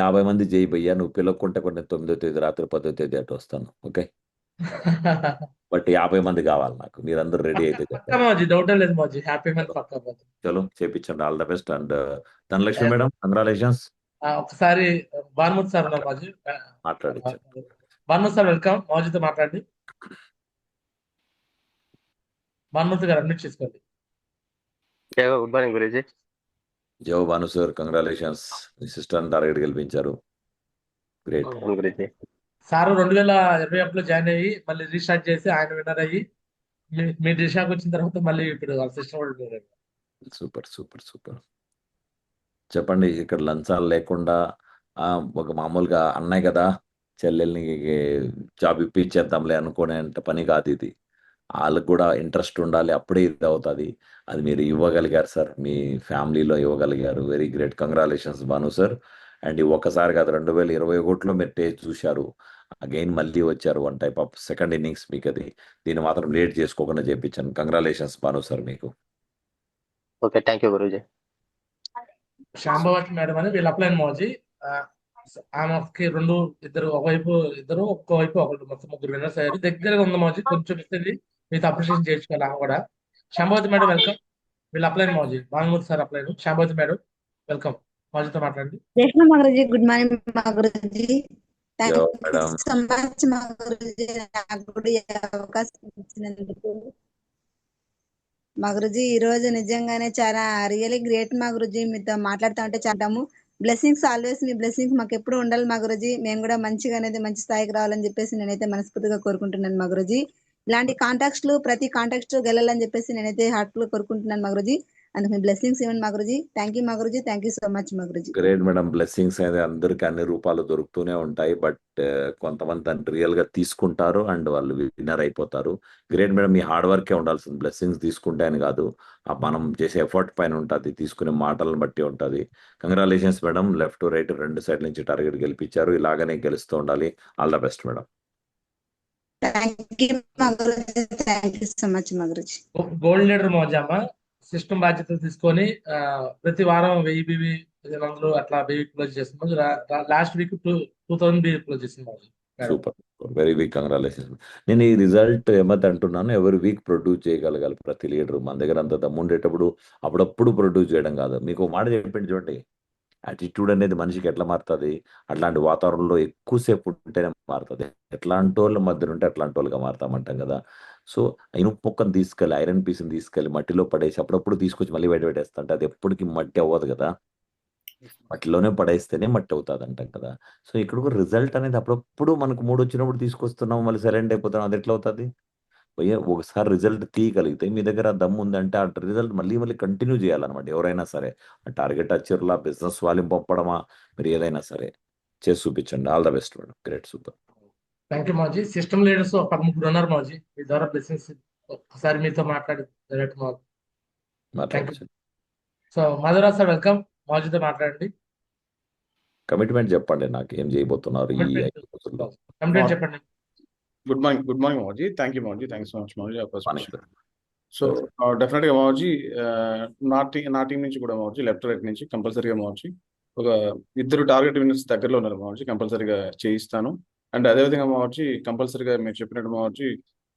50 మంది చేయి భయ్యా, నువ్వు పిలవకుంటే కొన్ని 9వ తేదీ రాత్రి 10వ తేదీ అటు వస్తాను. ఓకే, బట్ 50 మంది కావాలి నాకు, మీరందరూ రెడీ అయితే పక్కా చెప్పండి. మాజీ, డౌట్ లేదు మాజీ. హ్యాపీ మంది పక్కా మాజీ. చలో చేపించండి, all the best. And Dhanalakshmi madam congratulations. ఒకసారి భానుమతి సార్ ఉన్నారు మాజీ. మాట్లాడించండి. భానుమతి సార్ వెల్కమ్, మాజీతో మాట్లాడండి. భానుమతి గారు అడ్మిట్ చేసుకోండి. గుడ్ మార్నింగ్ గురూజీ. జో భాను సార్, కంగ్రాచులేషన్స్, మీ సిస్టర్ టార్గెట్ గెలిపించారు, గ్రేట్. గురూజీ సారు 2021లో జాయిన్ అయ్యి మళ్ళీ రీస్టార్ట్ చేసి ఆయన విన్నర్ అయ్యి మీ దిశాకు వచ్చిన తర్వాత మళ్ళీ ఇప్పుడు వాళ్ళ సిస్టర్ వాళ్ళు winner అయ్యారు. Super super super. చెప్పండి, ఇక్కడ లంచాలు లేకుండా ఒక మామూలుగా అన్నయ్య కదా చెల్లెల్ని జాబ్ ఇప్పించేద్దాంలే అనుకునే పని కాదు ఇది. వాళ్ళకు కూడా ఇంట్రెస్ట్ ఉండాలి, అప్పుడే ఇది అవుతుంది. అది మీరు ఇవ్వగలిగారు సార్, మీ ఫ్యామిలీలో ఇవ్వగలిగారు, very great, congratulations Bhanu sir. And ఒక్కసారి కాదు, 2021లో మీరు టేస్ట్ చూశారు, అగైన్ మళ్ళీ వచ్చారు, one type of second innings మీకు అది. దీన్ని మాత్రం లేట్ చేసుకోకుండా చేయించాను. కంగ్రాచులేషన్స్ భాను సార్ మీకు. ఓకే, థ్యాంక్ యూ గురూజీ. శాంభవతి మేడం అని వీళ్ళు అప్లైన్ మోజీ. ఆ, ఆమెకి ఇద్దరు ఒకవైపు, ఇద్దరు ఒక్కోవైపు ఒకరు, మొత్తం ముగ్గురు విన్నర్స్ అయ్యారు. దగ్గరగా ఉంది మోజీ, కొంచెం ఇస్తుంది మీతో అప్రిషియేషన్ చేసుకోవాలి ఆమె కూడా. Shambhavathi madam welcome. వీళ్ళు అప్లైన్ మోజీ, Bhanumurthy sir upline. Shambhavathi madam welcome, మోజీతో మాట్లాడండి. జై హింద్ మా గురుజీ, గుడ్ మార్నింగ్ మా గురుజీ. జో thank you madam. So much మా గురుజీ, నాకు కూడా ఈ అవకాశం ఇచ్చినందుకు. మా గురుజీ ఈ రోజు నిజంగానే చాలా రియలీ గ్రేట్ మా గురుజీ. మీతో మాట్లాడుతూ ఉంటే చాటాము. బ్లెస్సింగ్స్ ఆల్వేస్, మీ బ్లెస్సింగ్స్ మాకు ఎప్పుడు ఉండాలి మా గురుజీ. మేము కూడా మంచిగా అనేది మంచి స్థాయికి రావాలని చెప్పేసి నేనైతే మనస్ఫూర్తిగా కోరుకుంటున్నాను మా గురుజీ. ఇలాంటి కాంటాక్ట్స్ ప్రతి కాంటాక్ట్స్ గెలాలని చెప్పేసి నేనైతే హార్ట్ఫుల్ కోరుకుంటున్నాను మా గురుజీ. అందుకు మీ బ్లెస్సింగ్స్ ఇవ్వండి మా గురుజీ. థ్యాంక్ యూ మా గురుజీ, థ్యాంక్ యూ సో మచ్ మా గురుజీ. Great madam. బ్లెస్సింగ్స్ అనేది అందరికి అన్ని రూపాలు దొరుకుతూనే ఉంటాయి, బట్ కొంతమంది దాన్ని రియల్ గా తీసుకుంటారు అండ్ వాళ్ళు విన్నర్ అయిపోతారు. గ్రేట్ మేడం, మీ హార్డ్ వర్కే ఉండాల్సింది. బ్లెస్సింగ్స్ తీసుకుంటే అని కాదు, మనం చేసే ఎఫర్ట్ పైన ఉంటుంది, తీసుకునే మాటలను బట్టి ఉంటుంది. కంగ్రాచులేషన్స్ మేడం, లెఫ్ట్ రైట్ రెండు సైడ్ నుంచి టార్గెట్ గెలిపించారు. ఇలాగనే గెలుస్తూ ఉండాలి. All the best madam. Thank you మా గురుజీ, థ్యాంక్ యూ సో మచ్ మా గురుజీ. గోల్డ్ లీడర్ మోజామా సిస్టమ్ బాధ్యతలు తీసుకొని ప్రతి వారం 1000 అట్లా 1000 క్లోజ్ చేస్తున్నాం. లాస్ట్ వీక్ 2000 క్లోజ్ చేస్తున్నాం. Super, very weak. కంగ్రాచులేషన్స్. నేను ఈ రిజల్ట్ ఏమది అంటున్నాను, ఎవరి వీక్ ప్రొడ్యూస్ చేయగలగాలి ప్రతి లీడర్. మన దగ్గర అంత దమ్ముండేటప్పుడు అప్పుడప్పుడు ప్రొడ్యూస్ చేయడం కాదు. మీకు ఒక మాట చెప్పండి చూడండి, యాటిట్యూడ్ అనేది మనిషికి ఎట్లా మారుతుంది, అట్లాంటి వాతావరణంలో ఎక్కువసేపు ఉంటేనే మారుతుంది. ఎట్లాంటి వాళ్ళ మధ్య ఉంటే అట్లాంటి వాళ్ళుగా మారుతామంటాం కదా. సో ఇనుప ముక్కను తీసుకెళ్ళి, ఐరన్ పీస్ని తీసుకెళ్ళి మట్టిలో పడేసి అప్పుడప్పుడు తీసుకొచ్చి మళ్ళీ బయట పెట్టేస్తుంటే అది ఎప్పటికీ మట్టి అవ్వదు కదా. మట్టిలోనే పడేస్తేనే మట్టి అవుతుంది అంటాం కదా. సో ఇక్కడ కూడా రిజల్ట్ అనేది అప్పుడప్పుడు మనకు మూడు వచ్చినప్పుడు తీసుకొస్తున్నాం, మళ్ళీ సైలెంట్ అయిపోతాం, అది ఎట్లా అవుతుంది? ఒకసారి రిజల్ట్ తీయగలిగితే మీ దగ్గర ఆ దమ్ము ఉందంటే ఆ రిజల్ట్ మళ్ళీ మళ్ళీ కంటిన్యూ చేయాలన్నమాట. ఎవరైనా సరే టార్గెట్ అచీవర్లా, బిజినెస్ వాల్యూమ్ పంపడమా, మీరు ఏదైనా సరే చేసి చూపించండి. All the best madam, great, super. Thank you మాజీ. సిస్టమ్ లీడర్స్ ఒక 13 ఉన్నారు మాజీ, మీ ద్వారా బ్లెస్సింగ్స్ ఒకసారి మీతో మాట్లాడి డైరెక్ట్ మాకు. మాట్లాడచ్చు. సో మాధవరాజ్ సార్ వెల్కమ్, మాజీతో మాట్లాడండి. కమిట్మెంట్ చెప్పండి, నాకు ఏం చేయబోతున్నారు ఈ 5 రోజుల్లో. కంప్లైంట్ చెప్పండి. గుడ్ మార్నింగ్ మావజీ. థ్యాంక్ యూ మావజీ, థ్యాంక్ సో మచ్ మావజీ. Morning, sir. సో డెఫినెట్గా మావజీ, నా టీం నుంచి కూడా మావజీ, లెఫ్ట్ రైట్ నుంచి కంపల్సరీగా మావజీ ఒక 2 టార్గెట్ విన్నర్స్ దగ్గరలో ఉన్నారు మావజీ, కంపల్సరీగా చేయిస్తాను. అండ్ అదేవిధంగా మావజీ కంపల్సరీగా మీరు చెప్పినట్టు మావజీ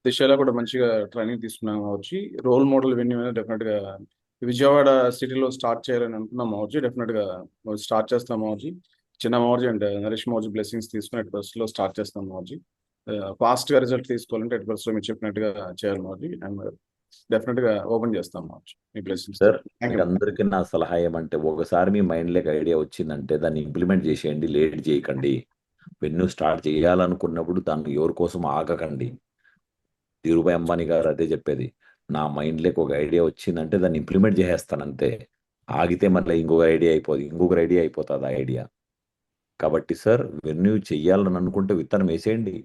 దిశలో కూడా మంచిగా ట్రైనింగ్ తీసుకున్నాను మావజీ. రోల్ మోడల్ వెన్యూ అనేది డెఫినెట్గా విజయవాడ సిటీలో స్టార్ట్ చేయాలని అనుకున్నాం మావజీ. డెఫినెట్గా స్టార్ట్ చేస్తాం మావజీ. చిన్న మావజీ అండ్ నరేష్ మావజీ బ్లెస్సింగ్స్ తీసుకుని బస్సులో స్టార్ట్ చేస్తాం మావజీ. ఫాస్ట్ గా రిజల్ట్ తీసుకోవాలంటే ఎట్లా మీరు చెప్పినట్టుగా చేయాలి మావజీ. అండ్ డెఫినెట్ గా ఓపెన్ చేస్తాం మావజీ. మీ బ్లెస్సింగ్స్. సార్ మీకు అందరికీ నా సలహా ఏమంటే, ఒకసారి మీ మైండ్ లోకి ఐడియా వచ్చిందంటే దాన్ని ఇంప్లిమెంట్ చేసేయండి, లేట్ చేయకండి. వెన్యూ స్టార్ట్ చేయాలనుకున్నప్పుడు దాన్ని ఎవరి కోసం ఆగకండి. ధీరుభాయ్ అంబానీ గారు అదే చెప్పేది, నా మైండ్ లోకి ఒక ఐడియా వచ్చిందంటే దాన్ని ఇంప్లిమెంట్ చేసేస్తాను అంతే. ఆగితే మళ్ళీ ఇంకొకరి ఐడియా అయిపోతుంది ఆ ఐడియా. కాబట్టి సార్ వెన్యూ చెయ్యాలని అనుకుంటే విత్తనం వేసేయండి,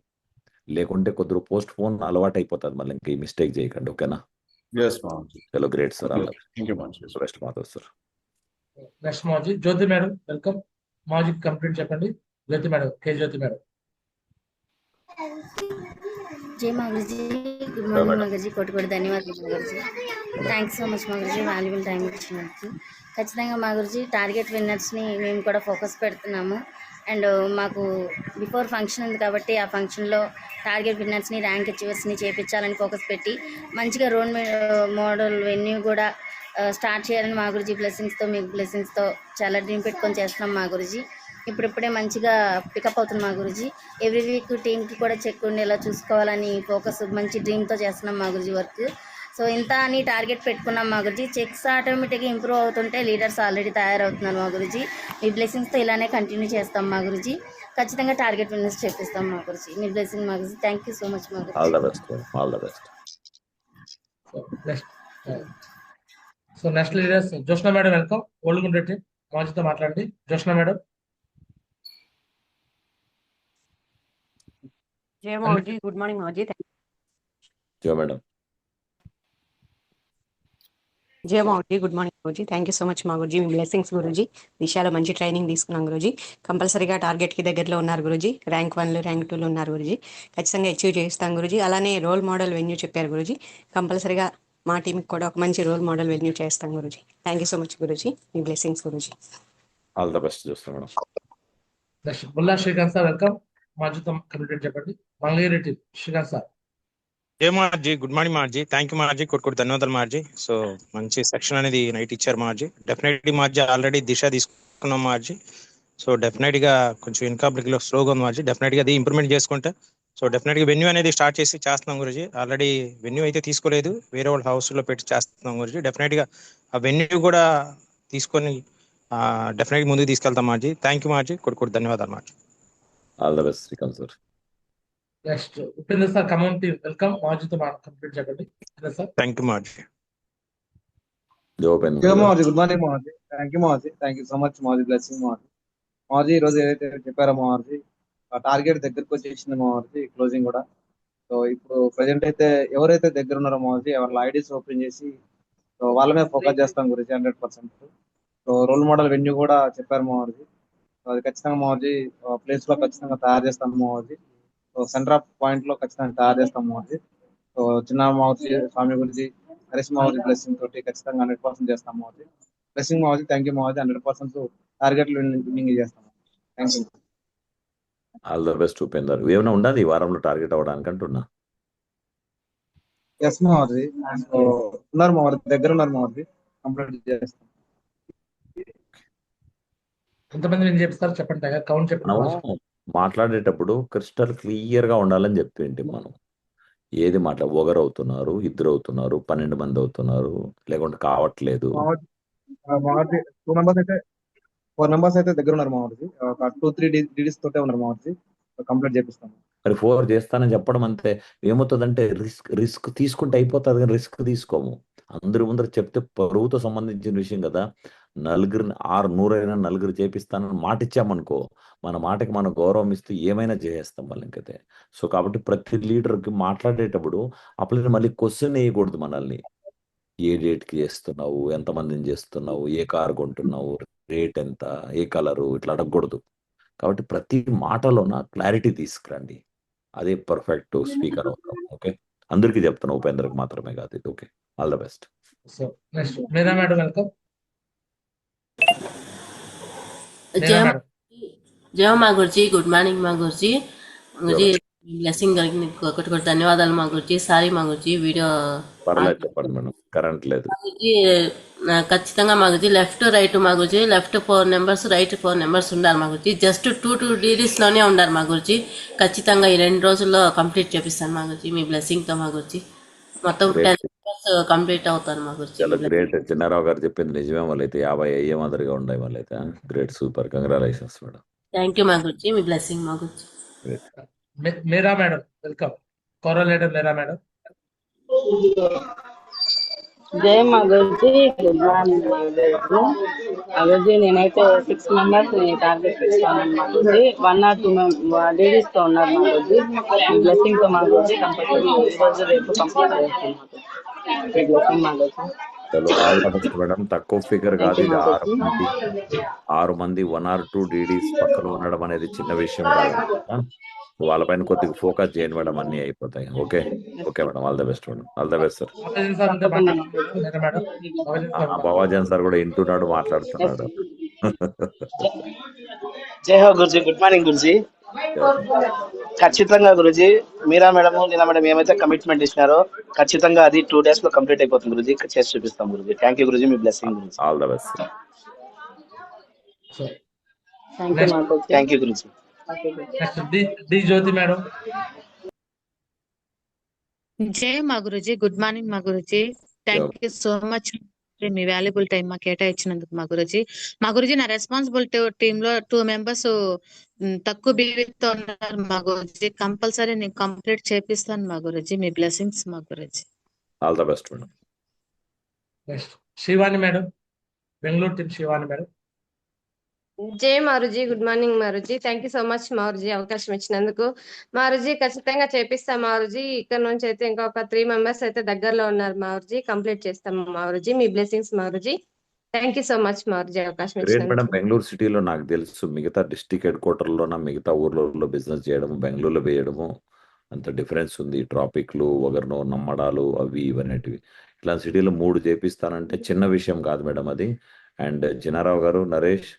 లేకుంటే కొద్దిగా పోస్ట్ పోన్ అలవాటు అయిపోతుంది, మళ్ళీ ఇంకా మిస్టేక్ చేయకండి. ఓకేనా? చలో, great sir. Best Madhav sir. Next మాజీ జ్యోతి మేడం వెల్కమ్. మాజీ కంప్లైంట్ చెప్పండి. Jyothi madam, Jyothi madam. జై మాగురుజీ, గుడ్ మార్నింగ్ మాగురుజీ. కోటి ధన్యవాదాలు మాగురుజీ. థ్యాంక్స్ సో మచ్ మాగురుజీ, వాల్యుబుల్ టైం ఇచ్చినందుకు. ఖచ్చితంగా మాగురుజీ టార్గెట్ విన్నర్స్ని మేము కూడా ఫోకస్ పెడుతున్నాము. అండ్ మాకు బిఫోర్ ఫంక్షన్ ఉంది కాబట్టి ఆ ఫంక్షన్లో టార్గెట్ విన్నర్స్ని, ర్యాంక్ అచీవర్స్ని చేయించాలని ఫోకస్ పెట్టి మంచిగా రోల్ మోడల్ వెన్యూ కూడా స్టార్ట్ చేయాలని మా గురుజీ బ్లెస్సింగ్స్తో, మీ బ్లెస్సింగ్స్తో చాలా డ్రీమ్ పెట్టుకొని చేస్తున్నాం మా గురుజీ. ఇప్పుడిప్పుడే మంచిగా పికప్ అవుతుంది మా గురుజీ. ఎవ్రీ వీక్ టీంకి కూడా చెక్ ఉండేలా చూసుకోవాలని ఫోకస్ మంచి డ్రీమ్తో చేస్తున్నాం మా గురుజీ వర్క్. సో ఇంత అని టార్గెట్ పెట్టుకున్నాం మా గురుజీ. చెక్స్ ఆటోమేటిక్గా ఇంప్రూవ్ అవుతుంటే లీడర్స్ ఆల్రెడీ తయారవుతున్నారు మా గురుజీ. మీ బ్లెస్సింగ్స్తో ఇలానే కంటిన్యూ చేస్తాం మా గురుజీ. ఖచ్చితంగా టార్గెట్ విన్నర్స్ చేపిస్తాం మా గురుజీ. మీ బ్లెస్సింగ్ మా గురుజీ. థ్యాంక్ యూ సో మచ్ మా గురుజీ. All the best, all the best. So next leaders Jyoshna madam welcome. Old team మాజీతో మాట్లాడండి. జోష్నా మేడం. జై మావజీ, గుడ్ మార్నింగ్ మావజీ. జో మేడం. జయ మాగుజీ, గుడ్ మార్నింగ్ గురూజీ. థ్యాంక్ యూ సో మచ్ మాగుజీ. మీ బ్లెస్సింగ్స్ గురూజీ. దిశాలో మంచి ట్రైనింగ్ తీసుకున్నాం గురూజీ. కంపల్సరీగా టార్గెట్కి దగ్గరలో ఉన్నారు గురూజీ. ర్యాంక్ 1 ర్యాంక్ 2 ఉన్నారు గురూజీ. ఖచ్చితంగా అచీవ్ చేస్తాం గురూజీ. అలానే రోల్ మోడల్ వెన్యూ చెప్పారు గురూజీ. కంపల్సరీగా మా టీంకి కూడా ఒక మంచి రోల్ మోడల్ వెన్యూ చేస్తాం గురూజీ. థ్యాంక్ యూ సో మచ్ గురూజీ. మీ బ్లెస్సింగ్స్ గురూజీ. ఆల్ ద బెస్ట్ చూస్తాం madam. Next Mulla Srikanth sir welcome. మాజీతో కంప్లీట్ చెప్పండి. మంగళగిరి శ్రీకాంత్ సార్. ఏ మార్జీ, గుడ్ మార్నింగ్ మార్జీ. థ్యాంక్ యూ మార్జీ, కొట్టుకోటి ధన్యవాదాలు మార్జీ. సో మంచి సెక్షన్ అనేది నైట్ ఇచ్చారు మార్జీ. డెఫినెట్లీ మార్జీ ఆల్రెడీ దిశ తీసుకున్నాం మార్జీ. సో డెఫినెట్గా కొంచెం ఇన్కంప్లీట్లో స్లోగా ఉంది మార్జీ. డెఫినెట్గా అది ఇంప్రూవ్మెంట్ చేసుకుంటే సో డెఫినెట్గా వెన్యూ అనేది స్టార్ట్ చేసి చేస్తున్నాం గురించి. ఆల్రెడీ వెన్యూ అయితే తీసుకోలేదు, వేరే వాళ్ళ హౌస్లో పెట్టి చేస్తున్నాం గురించి. డెఫినెట్గా ఆ వెన్యూ కూడా తీసుకొని డెఫినెట్గా ముందుకు తీసుకెళ్తాం మార్జీ. థ్యాంక్ యూ మార్జీ, కొట్టుకోటి ధన్యవాదాలు మార్జీ. All the best Srikanth sir. Next Upendra sir కమౌన్ టీమ్ వెల్కమ్. మాజీతో కంప్లీట్ చెప్పండి సార్. థ్యాంక్ యూ మార్జీ. గుడ్ మార్నింగ్ మాజీ. థ్యాంక్ యూ సో మచ్ మాజీ. బ్లెస్సింగ్ మాజీ. మాజీ ఈరోజు ఏదైతే చెప్పారో మాజీ, ఆ టార్గెట్ దగ్గరకు వచ్చేసింది మాజీ, క్లోజింగ్ కూడా. సో ఇప్పుడు ప్రజెంట్ అయితే ఎవరైతే దగ్గర ఉన్నారో మాజీ, వాళ్ళ ఐడీస్ ఓపెన్ చేసి సో వాళ్ళ మీద ఫోకస్ చేస్తాం గురించి 100%. సో రోల్ మోడల్ వెన్యూ కూడా చెప్పారు మాజీ. సో అది ఖచ్చితంగా మాజీ ప్లేస్ లో ఖచ్చితంగా తయారు చేస్తాం మాజీ. సో సెంటర్ ఆఫ్ పాయింట్ లో ఖచ్చితంగా తయారు చేస్తాం మాజీ. సో చిన్న మాజీ స్వామి గురించి హరీష్ మావజీ బ్లెస్సింగ్ తోటి ఖచ్చితంగా 100% చేస్తాం మావజీ. బ్లెస్సింగ్ మావజీ, థ్యాంక్ యూ మావజీ. 100% టార్గెట్లు విన్నింగ్ చేస్తాం. Thank you. All the best Upender. ఏమైనా ఉండదు ఈ వారంలో టార్గెట్ అవ్వడానికి అంటున్నా? ఎస్ మావజీ, ఉన్నారు మావజీ, దగ్గర ఉన్నారు మావజీ, కంప్లీట్ చేస్తాం. ఎంతమంది విన్ చేపిస్తారు చెప్పండి, కౌంట్ చెప్పండి. మనం మాట్లాడేటప్పుడు క్రిస్టల్ క్లియర్ గా ఉండాలని చెప్పింటి మనం. ఏది ఒకరు అవుతున్నారు, ఇద్దరు అవుతున్నారు, 12 మంది అవుతున్నారు, లేకుంటే కావట్లేదు. 4 మెంబర్స్ అయితే దగ్గర ఉన్నారు మావజీ. ఒక 2-3 డీడీస్ తోటే ఉన్నారు మావజీ. కంప్లీట్ చేపిస్తాం. మరి 4 చేస్తానని చెప్పడం అంతే. ఏమవుతుందంటే రిస్క్ తీసుకుంటే అయిపోతుంది, కానీ రిస్క్ తీసుకోము. అందరి ముందర చెప్తే పరువుతో సంబంధించిన విషయం కదా. నలుగురిని 100 నలుగురు చేపిస్తానని మాట ఇచ్చామనుకో, మన మాటకి మనం గౌరవం ఇస్తూ ఏమైనా చేసేస్తాం మళ్ళీ ఇంకతే. సో కాబట్టి ప్రతి లీడర్కి మాట్లాడేటప్పుడు అప్పుడు మళ్ళీ క్వశ్చన్ వేయకూడదు మనల్ని. ఏ డేట్కి చేస్తున్నావు, ఎంతమందిని చేస్తున్నావు, ఏ కారు కొంటున్నావు, రేట్ ఎంత, ఏ కలరు, ఇట్లా అడగకూడదు. కాబట్టి ప్రతి మాటలోన క్లారిటీ తీసుకురండి. అదే పర్ఫెక్ట్ స్పీకర్ అవుతాం. ఓకే, అందరికీ చెప్తాను, ఉపేంద్రకి మాత్రమే కాదు ఇది. Okay, all the best. So next Meera madam welcome. జయ మా గురుజీ, గుడ్ మార్నింగ్ మా గురుజీ. గురుజీ బ్లెస్సింగ్ ఒకటి ధన్యవాదాలు మా గురుజీ. సారీ మా గురుజీ, వీడియో పర్లేదు చెప్పండి మేడం, కరెంట్ లేదు. ఖచ్చితంగా మా గురుజీ లెఫ్ట్ రైట్ మా Guruji, left 4 numbers, right 4 numbers ఉండాలి మా గురుజీ. జస్ట్ 2 డీడీస్ లోనే ఉండాలి మా గురుజీ. ఖచ్చితంగా ఈ 2 రోజుల్లో కంప్లీట్ చేపిస్తాను మా గురుజీ, మీ బ్లెస్సింగ్ తో మా గురుజీ. మొత్తం 10 నెంబర్స్ కంప్లీట్ అవుతాను మా గురుజీ. చాలా గ్రేట్. చిన్నారావు గారు చెప్పింది నిజమే. వాళ్ళైతే 50 అయ్యే మాదిరిగా ఉండే వాళ్ళైతే. Great, super, congratulations madam. Thank you మా గురుజీ, మీ బ్లెస్సింగ్ మా గురుజీ. మీరా మేడం వెల్కమ్. కోరలేటర్ మీరా మేడం. జయ మా గురుజీ, గుడ్ మార్నింగ్ మా గురుజీ. నేనైతే 6 మెంబర్స్ టార్గెట్ ఇస్తాను మా గురుజీ. 1 or 2 లేడీస్ తో ఉన్నారు మా గురుజీ. బ్లెస్సింగ్ తో మా గురుజీ కంపల్సరీ ఈ రోజు రేపు కంప్లీట్ చేస్తాను బ్లెస్సింగ్ మా గురుజీ. మేడం తక్కువ ఫిగర్ కాదు ఇది. 6 మంది 1 or 2 డీడీస్ పక్కన ఉండడం అనేది చిన్న విషయం కాదు. వాళ్ళపైన కొద్దిగా ఫోకస్ చేయండి మేడం, అన్ని అయిపోతాయి. Okay okay madam, all the best madam. All the best sir. Babajan sir కూడా ఇంటున్నాడు, మాట్లాడుతున్నాడు. జై హో గురుజీ, గుడ్ మార్నింగ్ గురుజీ. ఖచ్చితంగా గురుజీ, మీరా మేడం నిన్న మేడం ఏమైతే కమిట్మెంట్ ఇచ్చినారో ఖచ్చితంగా అది 2 days లో కంప్లీట్ అయిపోతుంది గురుజీ. చేసి చూపిస్తాం గురుజీ. థ్యాంక్ యూ గురుజీ, మీ బ్లెస్సింగ్ గురుజీ. All the best. Thank you గురుజీ. D Jyothi madam. జై మా గురుజీ, గుడ్ మార్నింగ్ మా గురుజీ. థ్యాంక్ యూ సో మచ్ మీ వాల్యుబుల్ టైం మాకు కేటాయించినందుకు మా గురుజీ. మా గురుజీ, నా రెస్పాన్సిబిలిటీ టీమ్ లో 2 మెంబర్స్ తక్కువ బీవీతో ఉన్నారు మా గురుజీ. కంపల్సరీ నేను కంప్లీట్ చేపిస్తాను మా గురుజీ, మీ బ్లెస్సింగ్స్ మా గురుజీ. All the best madam. Next Shivani madam, Bengaluru team Shivani madam. జై మారుజీ, గుడ్ మార్నింగ్ మారుజీ. థ్యాంక్ యూ సో మచ్ మారుజీ, అవకాశం ఇచ్చినందుకు. మారుజీ ఖచ్చితంగా చేపిస్తాం మారుజీ. ఇక్కడ నుంచి అయితే ఇంకొక 3 మెంబర్స్ అయితే దగ్గరలో ఉన్నారు మారుజీ, కంప్లీట్ చేస్తాం మారుజీ. మీ బ్లెస్సింగ్స్ మారుజీ. థ్యాంక్ యూ సో మచ్ మారుజీ, అవకాశం గ్రేట్ మేడం. ఇచ్చినందుకు. బెంగళూరు సిటీలో నాకు తెలుసు, మిగతా డిస్టిక్ హెడ్ క్వార్టర్లోన మిగతా ఊర్లలో బిజినెస్ చేయడము, బెంగళూరులో వేయడము అంత డిఫరెన్స్ ఉంది. ట్రాఫిక్లు వగర్నో నమ్మడాలు అవి ఇవన్నిటివి. ఇట్లాంటి సిటీలో 3 చేపిస్తానంటే చిన్న విషయం కాదు మేడం అది. అండ్ జినారావు గారు, నరేష్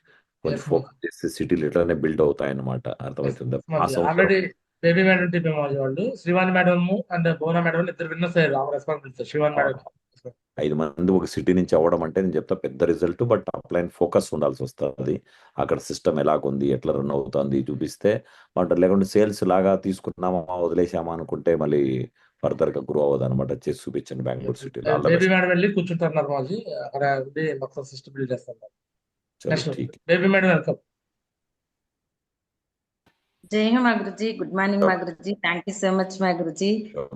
కొంచెం ఎస్ మాజీ. ఫోకస్ చేస్తే సిటీలు ఇట్లానే బిల్డ్ అవుతాయన్నమాట. అర్థమవుతుందా? ఆ మాజీ సంవత్సరం ఆల్రెడీ బేబీ మేడం టీమ్ మాజీ వాళ్ళు Srivani madam and Bhuvana madam ఇద్దరు విన్నర్స్ అయ్యారు. ఆమె రెస్పాన్సిబిలిటీ శ్రీవాణి మేడం. 5 మంది ఒక సిటీ నుంచి అవ్వడం అంటే నేను చెప్తా పెద్ద రిజల్ట్. బట్ అప్లైన్ ఫోకస్ ఉండాల్సి వస్తుంది. అక్కడ సిస్టమ్ ఎలాగుంది, ఎట్లా రన్ అవుతుంది చూపిస్తే బాగుంటుంది. లేకుంటే సేల్స్ లాగా తీసుకున్నామా వదిలేసామా అనుకుంటే మళ్ళీ ఫర్దర్ గా గ్రో అవ్వదు అనమాట. చేసి చూపించండి బెంగళూరు సిటీలో. All the baby best. Madam వెళ్ళి కూర్చుంటున్నారు మాజీ, అక్కడ ఉండి మొత్తం సిస్టమ్ బిల్డ్ చేస్తున్నారు. చలో నెక్స్ట్ ఠీక్. Baby madam welcome. జై హింద్ మా గురుజీ, గుడ్ మార్నింగ్ మా గురుజీ. థ్యాంక్ యూ సో మచ్ మా గురుజీ.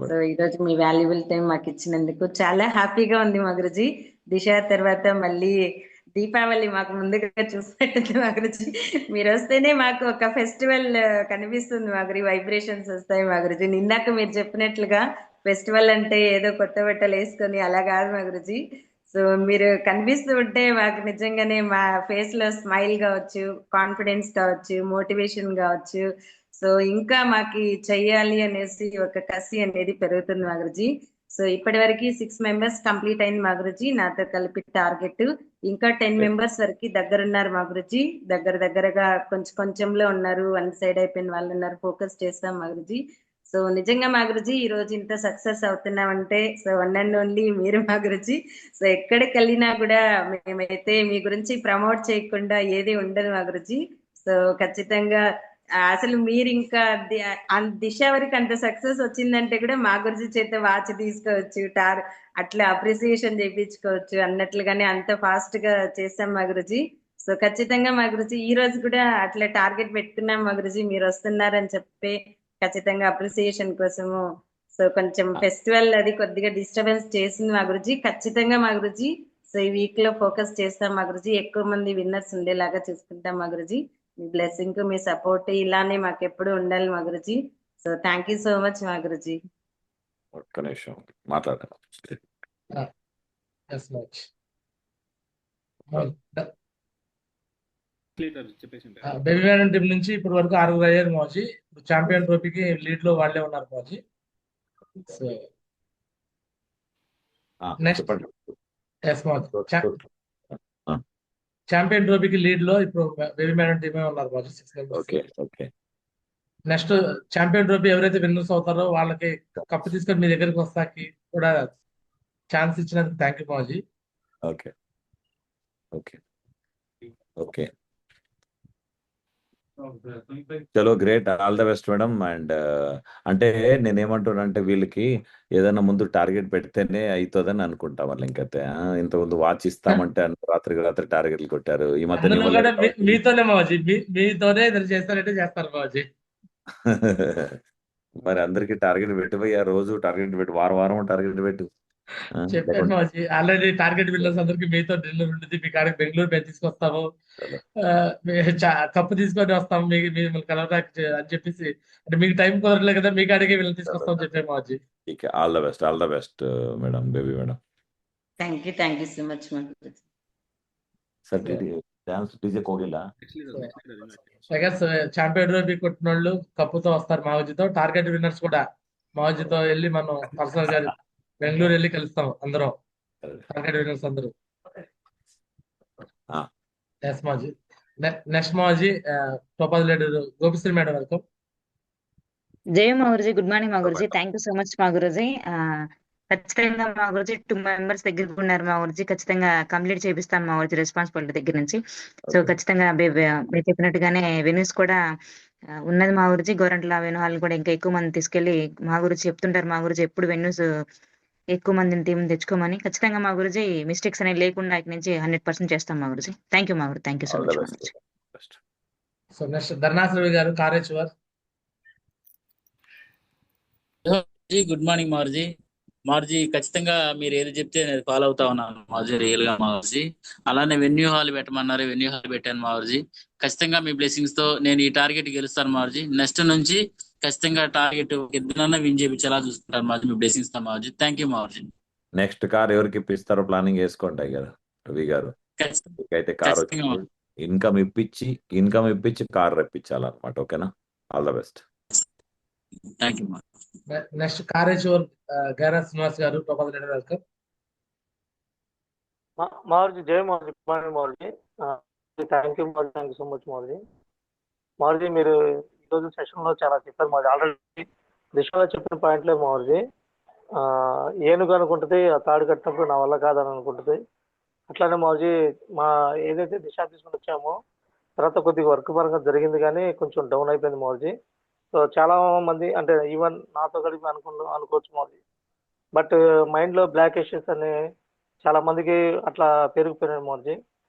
సో ఈ రోజు మీ వాల్యుబుల్ టైం మాకు ఇచ్చినందుకు చాలా హ్యాపీగా ఉంది మా గురుజీ. దిశ తర్వాత మళ్ళీ దీపావళి మాకు ముందుగా చూసినట్టుంది మా గురుజీ. మీరు వస్తేనే మాకు ఒక ఫెస్టివల్ కనిపిస్తుంది మా గురి, వైబ్రేషన్స్ వస్తాయి మా గురుజీ. నిన్నాక మీరు చెప్పినట్లుగా ఫెస్టివల్ అంటే ఏదో కొత్త బట్టలు వేసుకొని అలా కాదు మా గురుజీ. సో మీరు కనిపిస్తూ ఉంటే మాకు నిజంగానే మా ఫేస్ లో స్మైల్ కావచ్చు, కాన్ఫిడెన్స్ కావచ్చు, మోటివేషన్ కావచ్చు. సో ఇంకా మాకు చెయ్యాలి అనేసి ఒక కసి అనేది పెరుగుతుంది మా గురుజీ. సో ఇప్పటి వరకు 6 మెంబర్స్ కంప్లీట్ అయింది మా గురుజీ, నాతో కలిపి టార్గెట్. ఇంకా 10 మెంబర్స్ వరకు దగ్గరున్నారు మా గురుజీ. దగ్గరగా కొంచెం కొంచెంలో ఉన్నారు, 1 సైడ్ అయిపోయిన వాళ్ళు ఉన్నారు. ఫోకస్ చేస్తాం మా గురుజీ. సో నిజంగా మా గురుజీ ఈ రోజు ఇంత సక్సెస్ అవుతున్నామంటే సో వన్ అండ్ ఓన్లీ మీరు మా గురుజీ. సో ఎక్కడికి వెళ్ళినా కూడా మేమైతే మీ గురించి ప్రమోట్ చేయకుండా ఏది ఉండదు మా గురుజీ. సో ఖచ్చితంగా అసలు మీరు ఇంకా దిశ వరకు అంత సక్సెస్ వచ్చిందంటే కూడా మా గురుజీ చేత వాచ్ తీసుకోవచ్చు, అట్లా అప్రిసియేషన్ చేయించుకోవచ్చు అన్నట్లుగానే అంత ఫాస్ట్ గా చేస్తాం మా గురుజీ. సో ఖచ్చితంగా మా గురుజీ ఈ రోజు కూడా అట్లా టార్గెట్ పెట్టుకున్నాం మా గురుజీ. మీరు వస్తున్నారని చెప్పి ఖచ్చితంగా అప్రిసియేషన్ కోసము. సో కొంచెం ఫెస్టివల్ అది కొద్దిగా డిస్టర్బెన్స్ చేసింది మా గురుజీ. ఖచ్చితంగా మా గురుజీ సో ఈ వీక్ లో ఫోకస్ చేస్తాం మా గురుజీ. ఎక్కువ మంది విన్నర్స్ ఉండేలాగా చూసుకుంటాం మా గురుజీ. మీ బ్లెస్సింగ్, మీ సపోర్ట్ ఇలానే మాకు ఎప్పుడు ఉండాలి మా గురుజీ. So thank you so much మా గురుజీ. ఒక్క నిమిషం మాట్లాడతాను. బేబీ మేడం టీం నుంచి ఇప్పటి వరకు 6 అయ్యారు మాజీ. ఇప్పుడు ఛాంపియన్ ట్రోఫీకి లీడ్ లో వాళ్ళే ఉన్నారు మాజీ. సో నెక్స్ట్ చెప్పండి. ఎస్ మాజీ, ఛాంపియన్ ట్రోఫీకి లీడ్ లో ఇప్పుడు బేబీ మేడం టీమే ఉన్నారు మాజీ, 6 members. Okay okay. Next champion trophy ఎవరైతే విన్నర్స్ అవుతారో వాళ్ళకి కప్పు తీసుకొని మీ దగ్గరికి వస్తాకి కూడా ఛాన్స్ ఇచ్చినందుకు థ్యాంక్ యూ మాజీ. Okay okay okay. చలో great, all the best madam. And అంటే నేనేమంటున్నానంటే వీళ్ళకి ఏదైనా ముందు టార్గెట్ పెడితేనే అవుతుందని అనుకుంటా. వాళ్ళు ఇంకైతే ఇంతకుముందు వాచ్ ఇస్తామంటే రాత్రి టార్గెట్లు కొట్టారు. ఈ మధ్య అందులో కూడా మీతోనే మాజీ, మీతోనే ఎదురు చేస్తారంటే చేస్తారు మాజీ. మరి అందరికి టార్గెట్ పెట్టిపోయి ఆ రోజు టార్గెట్ పెట్టి వారం టార్గెట్ పెట్టు. చెప్పాను మాజీ, ఆల్రెడీ టార్గెట్ విన్నర్స్ అందరికి మీతో డిన్నర్ ఉంటుంది. మీ కాడికి బెంగళూరు మేము తీసుకొస్తాము, కప్పు తీసుకొని వస్తాము మిమ్మల్ని కలవడానికి అని చెప్పేసి, అంటే మీకు టైం కుదరలేదు కదా, మీ కాడికి వీళ్ళని తీసుకొస్తామని చెప్పాము మాజీ. All the best madam, baby madam. Thank you so much మా గురుజీ. సార్ డీజే కోగిలా ఛాంపియన్ ట్రోఫీ కొట్టిన వాళ్ళు కప్పుతో వస్తారు మావజితో. టార్గెట్ విన్నర్స్ కూడా మావజితో వెళ్ళి మనం పర్సనల్ గా బెంగళూరు వెళ్ళి కలుస్తాం అందరం, టార్గెట్ విన్నర్స్ అందరూ. ఎస్ మాజీ. నెక్స్ట్ మాజీ టోపాజ్ లీడర్ గోపిశ్రీ మేడం వెల్కమ్. జై మా గురుజీ, గుడ్ మార్నింగ్ మా గురుజీ. థ్యాంక్ యూ సో మచ్ మా గురుజీ. ఖచ్చితంగా మా గురుజీ 2 మెంబర్స్ దగ్గర ఉన్నారు మా గురుజీ. ఖచ్చితంగా కంప్లీట్ చేపిస్తాం మా గురుజీ రెస్పాన్సిబిలిటీ దగ్గర నుంచి. సో ఖచ్చితంగా మీరు చెప్పినట్టుగానే వెన్యూస్ కూడా ఉన్నది మా గురుజీ. గోరంట్ల వెన్యూ హాల్ కూడా ఇంకా ఎక్కువ మంది తీసుకెళ్లి మా గురుజీ చెప్తుంటారు. మా గురుజీ ఎప్పుడు వెన్యూస్ ఎక్కువ మందిని టీం తెచ్చుకోమని. ఖచ్చితంగా మా గురుజీ మిస్టేక్స్ అనేవి లేకుండా ఇక నుంచి 100% చేస్తాం మా గురుజీ. థ్యాంక్ యూ మా గురు, thank you so much. So next ధర్నాశ్రవి గారు కారేశ్వర్. Good morning మారుజీ. మార్జీ ఖచ్చితంగా మీరు ఏది చెప్తే నేను ఫాలో అవుతా ఉన్నాను మార్జీ, రియల్ గా మార్జీ. అలానే వెన్యూ హాల్ పెట్టమన్నారు, వెన్యూ హాల్ పెట్టాను మార్జీ. ఖచ్చితంగా మీ బ్లెస్సింగ్స్ తో నేను ఈ టార్గెట్ గెలుస్తాను మార్జీ. నెక్స్ట్ నుంచి ఖచ్చితంగా టార్గెట్ ఇద్దరన్నా విన్ చేయించేలా చూసుకుంటాను మార్జీ, మీ బ్లెస్సింగ్స్ తో మార్జీ. థ్యాంక్ యూ మార్జీ. నెక్స్ట్ కార్ ఎవరికి ఇప్పిస్తారో ప్లానింగ్ వేసుకోండి కదా రవి గారు. అయితే కార్ ఖచ్చితంగా వచ్చింది, ఇన్కమ్ ఇప్పించి కార్ రప్పించాలన్నమాట. ఓకేనా? All the best. Thank you. Next Kareshwar గైరా శ్రీనివాస్ గారు, ప్రొఫైల్ లీడర్, వెల్కమ్. మారుతి జై మారుతి, గుడ్ మార్నింగ్ మారుతి. థ్యాంక్ యూ మారుతి, థ్యాంక్ యూ సో మచ్ మారుతి. మారుతి మీరు ఈరోజు సెషన్లో చాలా చెప్పారు మారుతి. ఆల్రెడీ దిశలో చెప్పిన పాయింట్లే మారుతి. ఏనుగు అనుకుంటుంది ఆ తాడు కట్టినప్పుడు నా వల్ల కాదని అనుకుంటుంది. అట్లానే మారుతి మా ఏదైతే దిశ తీసుకుని వచ్చామో తర్వాత కొద్దిగా వర్క్ పరంగా జరిగింది కానీ కొంచెం డౌన్ అయిపోయింది మారుతి. సో చాలా మంది అంటే ఈవెన్ నాతో కలిపి అనుకోవచ్చు మారుతి. బట్ మైండ్లో బ్లాక్ ఎషెస్ అని చాలా మందికి అట్లా పెరిగిపోయినాయి మారుతి.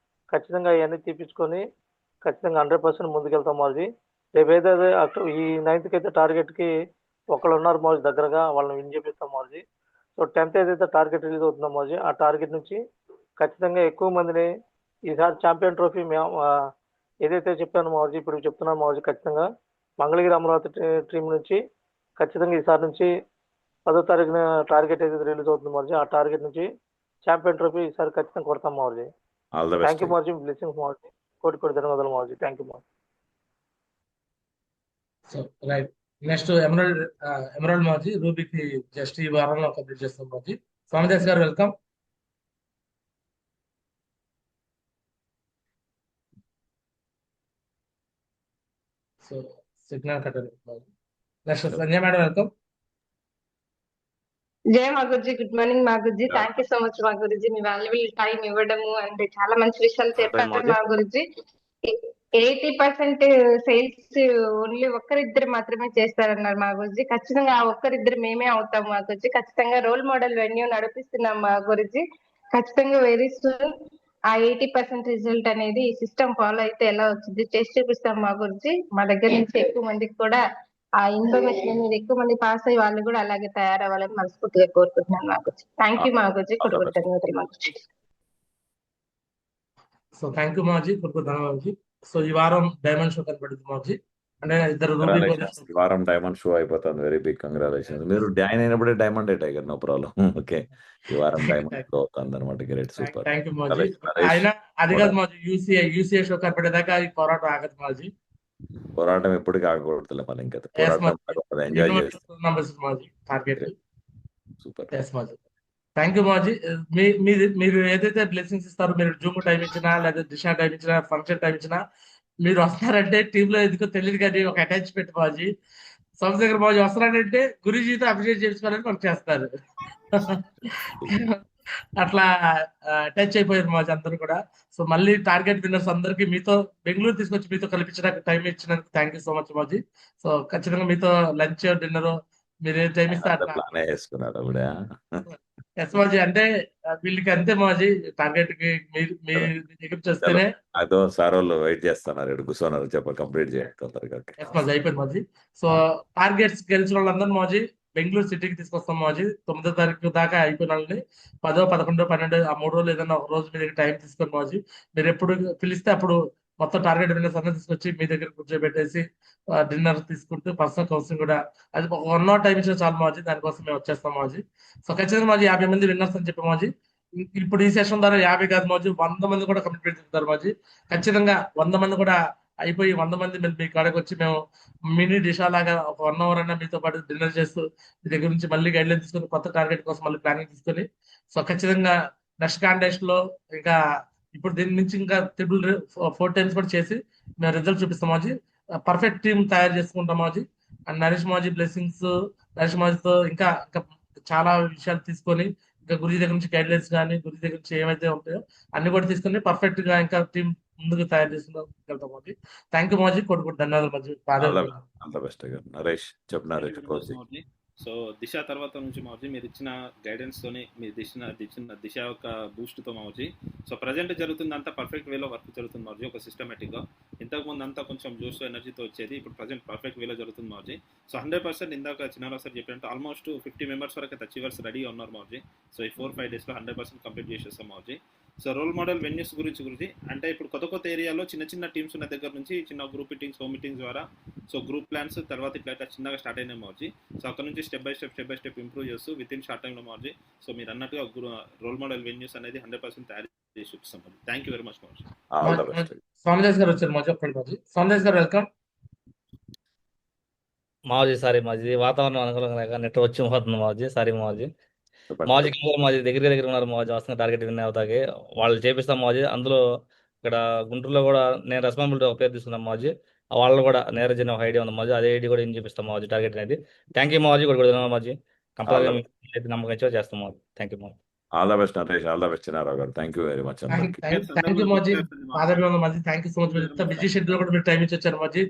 ఖచ్చితంగా ఇవన్నీ తీపించుకొని ఖచ్చితంగా 100% ముందుకెళ్తాం మారుతి. రేపు ఏదైతే ఈ 9th అయితే టార్గెట్కి ఒకళ్ళు ఉన్నారు మారుతి దగ్గరగా, వాళ్ళని విన్ చేపిస్తాం మారుతి. సో 10th ఏదైతే టార్గెట్ రిలీజ్ అవుతుందో మారుతి, ఆ టార్గెట్ నుంచి ఖచ్చితంగా ఎక్కువ మందిని ఈసారి ఛాంపియన్ ట్రోఫీ ఏదైతే చెప్పాను మారుతి, ఇప్పుడు చెప్తున్నాను మారుతి. ఖచ్చితంగా మంగళగిరి అమరావతి టీం నుంచి ఖచ్చితంగా ఈసారి నుంచి 10వ తారీఖున టార్గెట్ ఏదైతే రిలీజ్ అవుతుంది మారుతి, ఆ టార్గెట్ నుంచి ఛాంపియన్ ట్రోఫీ ఈసారి ఖచ్చితంగా కొడతాం Maruthi. All the thank best. You Maruthi, blessings Maruthi. కోటి ధన్యవాదాలు Maruthi. Thank you Maruthi. So right, next Emerald మాజీ రూబీకి జస్ట్ ఈ వారంలో కంప్లీట్ చేస్తాం మాజీ. స్వామిదాస్ గారు, వెల్కమ్. సో సిగ్నల్ కట్టారు. Next Sanjay madam, welcome. జై మా గురుజీ, గుడ్ మార్నింగ్ మా గురుజీ. థ్యాంక్ యూ సో మచ్ మా గురుజీ, మీ వాల్యుబుల్ టైం ఇవ్వడము అండ్ చాలా మంచి విషయాలు చెప్పారు మా గురుజీ. 80% సేల్స్ ఓన్లీ ఒక్కరిద్దరు మాత్రమే చేస్తారన్నారు మా గురుజీ. ఖచ్చితంగా ఆ ఒక్కరిద్దరు మేమే అవుతాం మా గురుజీ. ఖచ్చితంగా రోల్ మోడల్ వెన్యూ నడిపిస్తున్నాం మా గురుజీ. ఖచ్చితంగా వెరీ సూన్ ఆ 80% రిజల్ట్ అనేది ఈ సిస్టమ్ ఫాలో అయితే ఎలా వచ్చింది చేసి చూపిస్తాం మా గురుజీ. మా దగ్గర నుంచి ఎక్కువ మందికి కూడా ఆ ఇన్ఫర్మేషన్ అనేది ఎక్కువ మంది పాస్ అయ్యి వాళ్ళు కూడా అలాగే తయారవ్వాలని మనస్ఫూర్తిగా కోరుకుంటున్నాను మా గురుజీ. థ్యాంక్ యూ మా గురుజీ, కొడుకు ధన్యవాదాలు మా గురుజీ. సో థ్యాంక్ యూ మాజీ, కొడుకు ధన్యవాదాలు. సో ఈ వారం డైమండ్ షో కనబడుతుంది మాజీ. అంటే ఇద్దరు రూబీ Congratulations. ఈ వారం డైమండ్ షో అయిపోతుంది. Very big congratulations. మీరు జాయిన్ అయినప్పుడే diamond tiger, no problem. Okay, ఈ వారం డైమండ్ షో అవుతుంది అనమాట. Great, super. థ్యాంక్ యూ మాజీ. అయినా అది కాదు మాజీ, యూసీఐ షో కనబడేదాకా ఈ పోరాటం ఆగదు మాజీ. పోరాటం ఎప్పటికీ ఆగకూడదులే మనం. ఇంకా పోరాటం ఎంజాయ్ చేస్తాం. మాజీ టార్గెట్. సూపర్. థ్యాంక్ యూ మాజీ. మీరు ఏదైతే బ్లెస్సింగ్స్ ఇస్తారో, మీరు జూమ్ టైం ఇచ్చినా లేదా దిశ టైం ఇచ్చినా ఫంక్షన్ టైం ఇచ్చినా మీరు వస్తారంటే టీంలో ఎందుకో తెలియదు కానీ ఒక అటాచ్మెంట్ మాజీ. సోమశేఖర్ మాజీ వస్తున్నాడంటే గురుజీతో అప్రిషియేట్ చేసుకోవాలని మనకు చేస్తారు. అట్లా అటాచ్ అయిపోయారు మాజీ అందరూ కూడా. సో మళ్ళీ టార్గెట్ విన్నర్స్ అందరికీ మీతో బెంగళూరు తీసుకొచ్చి మీతో కల్పించడానికి టైం ఇచ్చినందుకు థ్యాంక్ యూ సో మచ్ మాజీ. సో ఖచ్చితంగా మీతో లంచ్ డిన్నర్ మీరు ఏ టైం ఇస్తే అట్లా ప్లానే వేసుకున్నారు ఆవిడ. ఎస్ మాజీ. అంటే వీళ్ళకి అంతే మాజీ, టార్గెట్ కి మీ దగ్గర చేస్తేనే. అదో సార్ వాళ్ళు వెయిట్ చేస్తున్నారు, ఇక్కడ కూర్చున్నారు. కంప్లీట్ చేయండి తొందరగా. ఎస్ మాజీ, అయిపోయింది మాజీ. సో టార్గెట్స్ గెలిచిన వాళ్ళందరూ మాజీ బెంగళూరు సిటీకి తీసుకొస్తాం మాజీ. 9వ తారీఖు దాకా అయిపోయిన వాళ్ళని 10, 11, 12 ఆ 3 రోజులు ఏదైనా ఒక రోజు మీ దగ్గర టైం తీసుకొని మాజీ మీరు ఎప్పుడు పిలిస్తే అప్పుడు మొత్తం టార్గెట్ విన్నర్స్ అందరూ తీసుకొచ్చి మీ దగ్గర కూర్చోబెట్టేసి డిన్నర్ తీసుకుంటూ పర్సనల్ కౌన్సిలింగ్ కూడా అది 1 hour టైం ఇచ్చిన చాలు మాజీ. దానికోసం మేము వచ్చేస్తాం మాజీ. సో ఖచ్చితంగా మాజీ 50 మంది విన్నర్స్ అని చెప్పి మాజీ ఇప్పుడు ఈ సెషన్ ద్వారా 50 కాదు మాజీ 100 మంది కూడా కంప్లీట్ చేస్తారు మాజీ. ఖచ్చితంగా 100 మంది కూడా అయిపోయి 100 మంది మీ కాడకి వచ్చి మేము మినీ డిషా లాగా ఒక 1 hour అయినా మీతో పాటు డిన్నర్ చేస్తూ మీ దగ్గర నుంచి మళ్ళీ గైడ్ లైన్ తీసుకొని కొత్త టార్గెట్ కోసం మళ్ళీ ప్లానింగ్ తీసుకొని సో ఖచ్చితంగా నెక్స్ట్ కాంటెస్ట్ లో ఇంకా ఇప్పుడు దీని నుంచి ఇంకా 4 times కూడా చేసి మేము రిజల్ట్ చూపిస్తాం మాజీ. పర్ఫెక్ట్ టీమ్ తయారు చేసుకుంటాం మాజీ. అండ్ నరేష్ మాజీ బ్లెస్సింగ్స్, నరేష్ మాజీతో ఇంకా చాలా విషయాలు తీసుకొని ఇంకా గురుజీ దగ్గర నుంచి గైడ్ లైన్స్ కానీ గురుజీ దగ్గర నుంచి ఏమైతే ఉంటాయో అన్ని కూడా తీసుకొని పర్ఫెక్ట్ గా ఇంకా టీమ్ ముందుకు తయారు చేసుకుంటాం మాజీ. థ్యాంక్ యూ మాజీ, కొడుకు ధన్యవాదాలు మాజీ. నరేష్ చెప్పు. నరేష్ సో దిశ తర్వాత నుంచి మావజీ మీరు ఇచ్చిన గైడెన్స్తోని మీరు దిశ యొక్క బూస్ట్తో మావజీ సో ప్రజెంట్ జరుగుతుందంతా పర్ఫెక్ట్ వేలో వర్క్ జరుగుతుంది మావజీ, ఒక సిస్టమేటిక్గా. ఇంతకుముందు అంతా కొంచెం జోష్ ఎనర్జీతో వచ్చేది, ఇప్పుడు ప్రజెంట్ పర్ఫెక్ట్ వేలో జరుగుతుంది మావజీ. సో 100% ఇందాక చిన్నారావు సార్ చెప్పినట్టు ఆల్మోస్ట్ 50 మెంబర్స్ వరకు అయితే అచీవర్స్ రెడీగా ఉన్నారు మావజీ. సో ఈ 4-5 డేస్లో 100% కంప్లీట్ చేసేస్తాం మావజీ. సో రోల్ మోడల్ వెన్యూస్ గురించి అంటే ఇప్పుడు కొత్త ఏరియాలో చిన్న టీమ్స్ ఉన్న దగ్గర నుంచి చిన్న గ్రూప్ మీటింగ్స్, హోమ్ మీటింగ్స్ ద్వారా సో గ్రూప్ ప్లాన్స్ తర్వాత ఇట్లా చిన్నగా స్టార్ట్ అయినాయి మావజీ. సో అక్కడ నుంచి స్టెప్ బై స్టెప్ ఇంప్రూవ్ చేస్తూ విత్ ఇన్ షార్ట్ టైంలో మావజీ. సో మీరు అన్నట్టుగా రోల్ మోడల్ వెన్యూస్ అనేది 100% తయారు చేసి చూపిస్తాం మావజీ. థ్యాంక్ యూ వెరీ మచ్ మావజీ. స్వామిదాస్ గారు వచ్చారు మాజీ, ఒక్కటి మాజీ. స్వామిదాస్ గారు వెల్కమ్. మాజీ సారీ మాజీ వాతావరణం అనుకూలంగా లేక నెట్ వచ్చి పోతుంది మాజీ, సారీ మాజీ. మాజీ మాజీ దగ్గర ఉన్నారు మాజీ, వస్తున్న టార్గెట్ విన్ అవుతాకి వాళ్ళు చేపిస్తాం మాజీ. అందులో ఇక్కడ గుంటూరులో కూడా నేను రెస్పాన్సిబిలిటీ ఒక పేరు తీసుకున్నాం మాజీ, వాళ్ళు కూడా నేరేజ్ అనే ఒక ఐడియా ఉంది మాజీ, అదే ఐడి కూడా ఏం చూపిస్తాం మాజీ టార్గెట్ అనేది. థ్యాంక్ యూ మాజీ, కూడా మాజీ కంపల్సరీగా నమ్మకం ఇచ్చా చేస్తాం మాజీ. థ్యాంక్ యూ మాజీ. All the best Naresh, all the best Chinnarao గారు. థ్యాంక్ యూ వెరీ మచ్ అందరికి. థ్యాంక్ యూ మాజీ, ఆదరణ మాజీ. Thank you so much. ఇంత బిజీ షెడ్యూల్ కూడా మీరు టైం ఇచ్చి వచ్చారు మాజీ.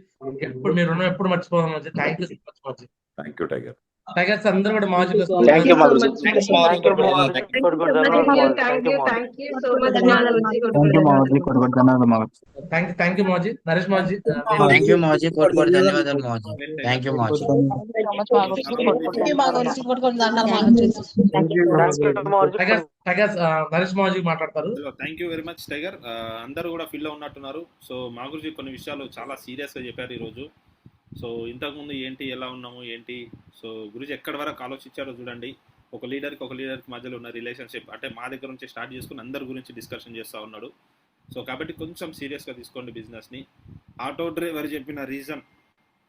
ఎప్పుడు మీరు రుణం ఎప్పుడు మర్చిపోవాలి మాజీ. థ్యాంక్ యూ సో మచ్ మాజీ. Thank you tiger. టైగర్స్ అందరూ కూడా మాజీలో థ్యాంక్ యూ మాగురుజీ. Thank you so much thank you మాజీ. నరేష్ మాజీ, థ్యాంక్ యూ మాజీ, కోటి ధన్యవాదాలు మాజీ. థ్యాంక్ యూ మాజీ. టైగర్స్ నరేష్ మాజీ మాట్లాడతారు. Thank you very much tiger. అందరూ కూడా ఫీల్ లో ఉన్నట్టున్నారు. సో మాగురుజీ కొన్ని విషయాలు చాలా సీరియస్గా చెప్పారు ఈరోజు. సో ఇంతకుముందు ఏంటి, ఎలా ఉన్నాము ఏంటి, సో గురుజీ ఎక్కడి వరకు ఆలోచించారో చూడండి. ఒక లీడర్కి మధ్యలో ఉన్న రిలేషన్షిప్ అంటే మా దగ్గర నుంచి స్టార్ట్ చేసుకుని అందరి గురించి డిస్కషన్ చేస్తూ ఉన్నాడు. సో కాబట్టి కొంచెం సీరియస్గా తీసుకోండి బిజినెస్ని. ఆటో డ్రైవర్ చెప్పిన రీజన్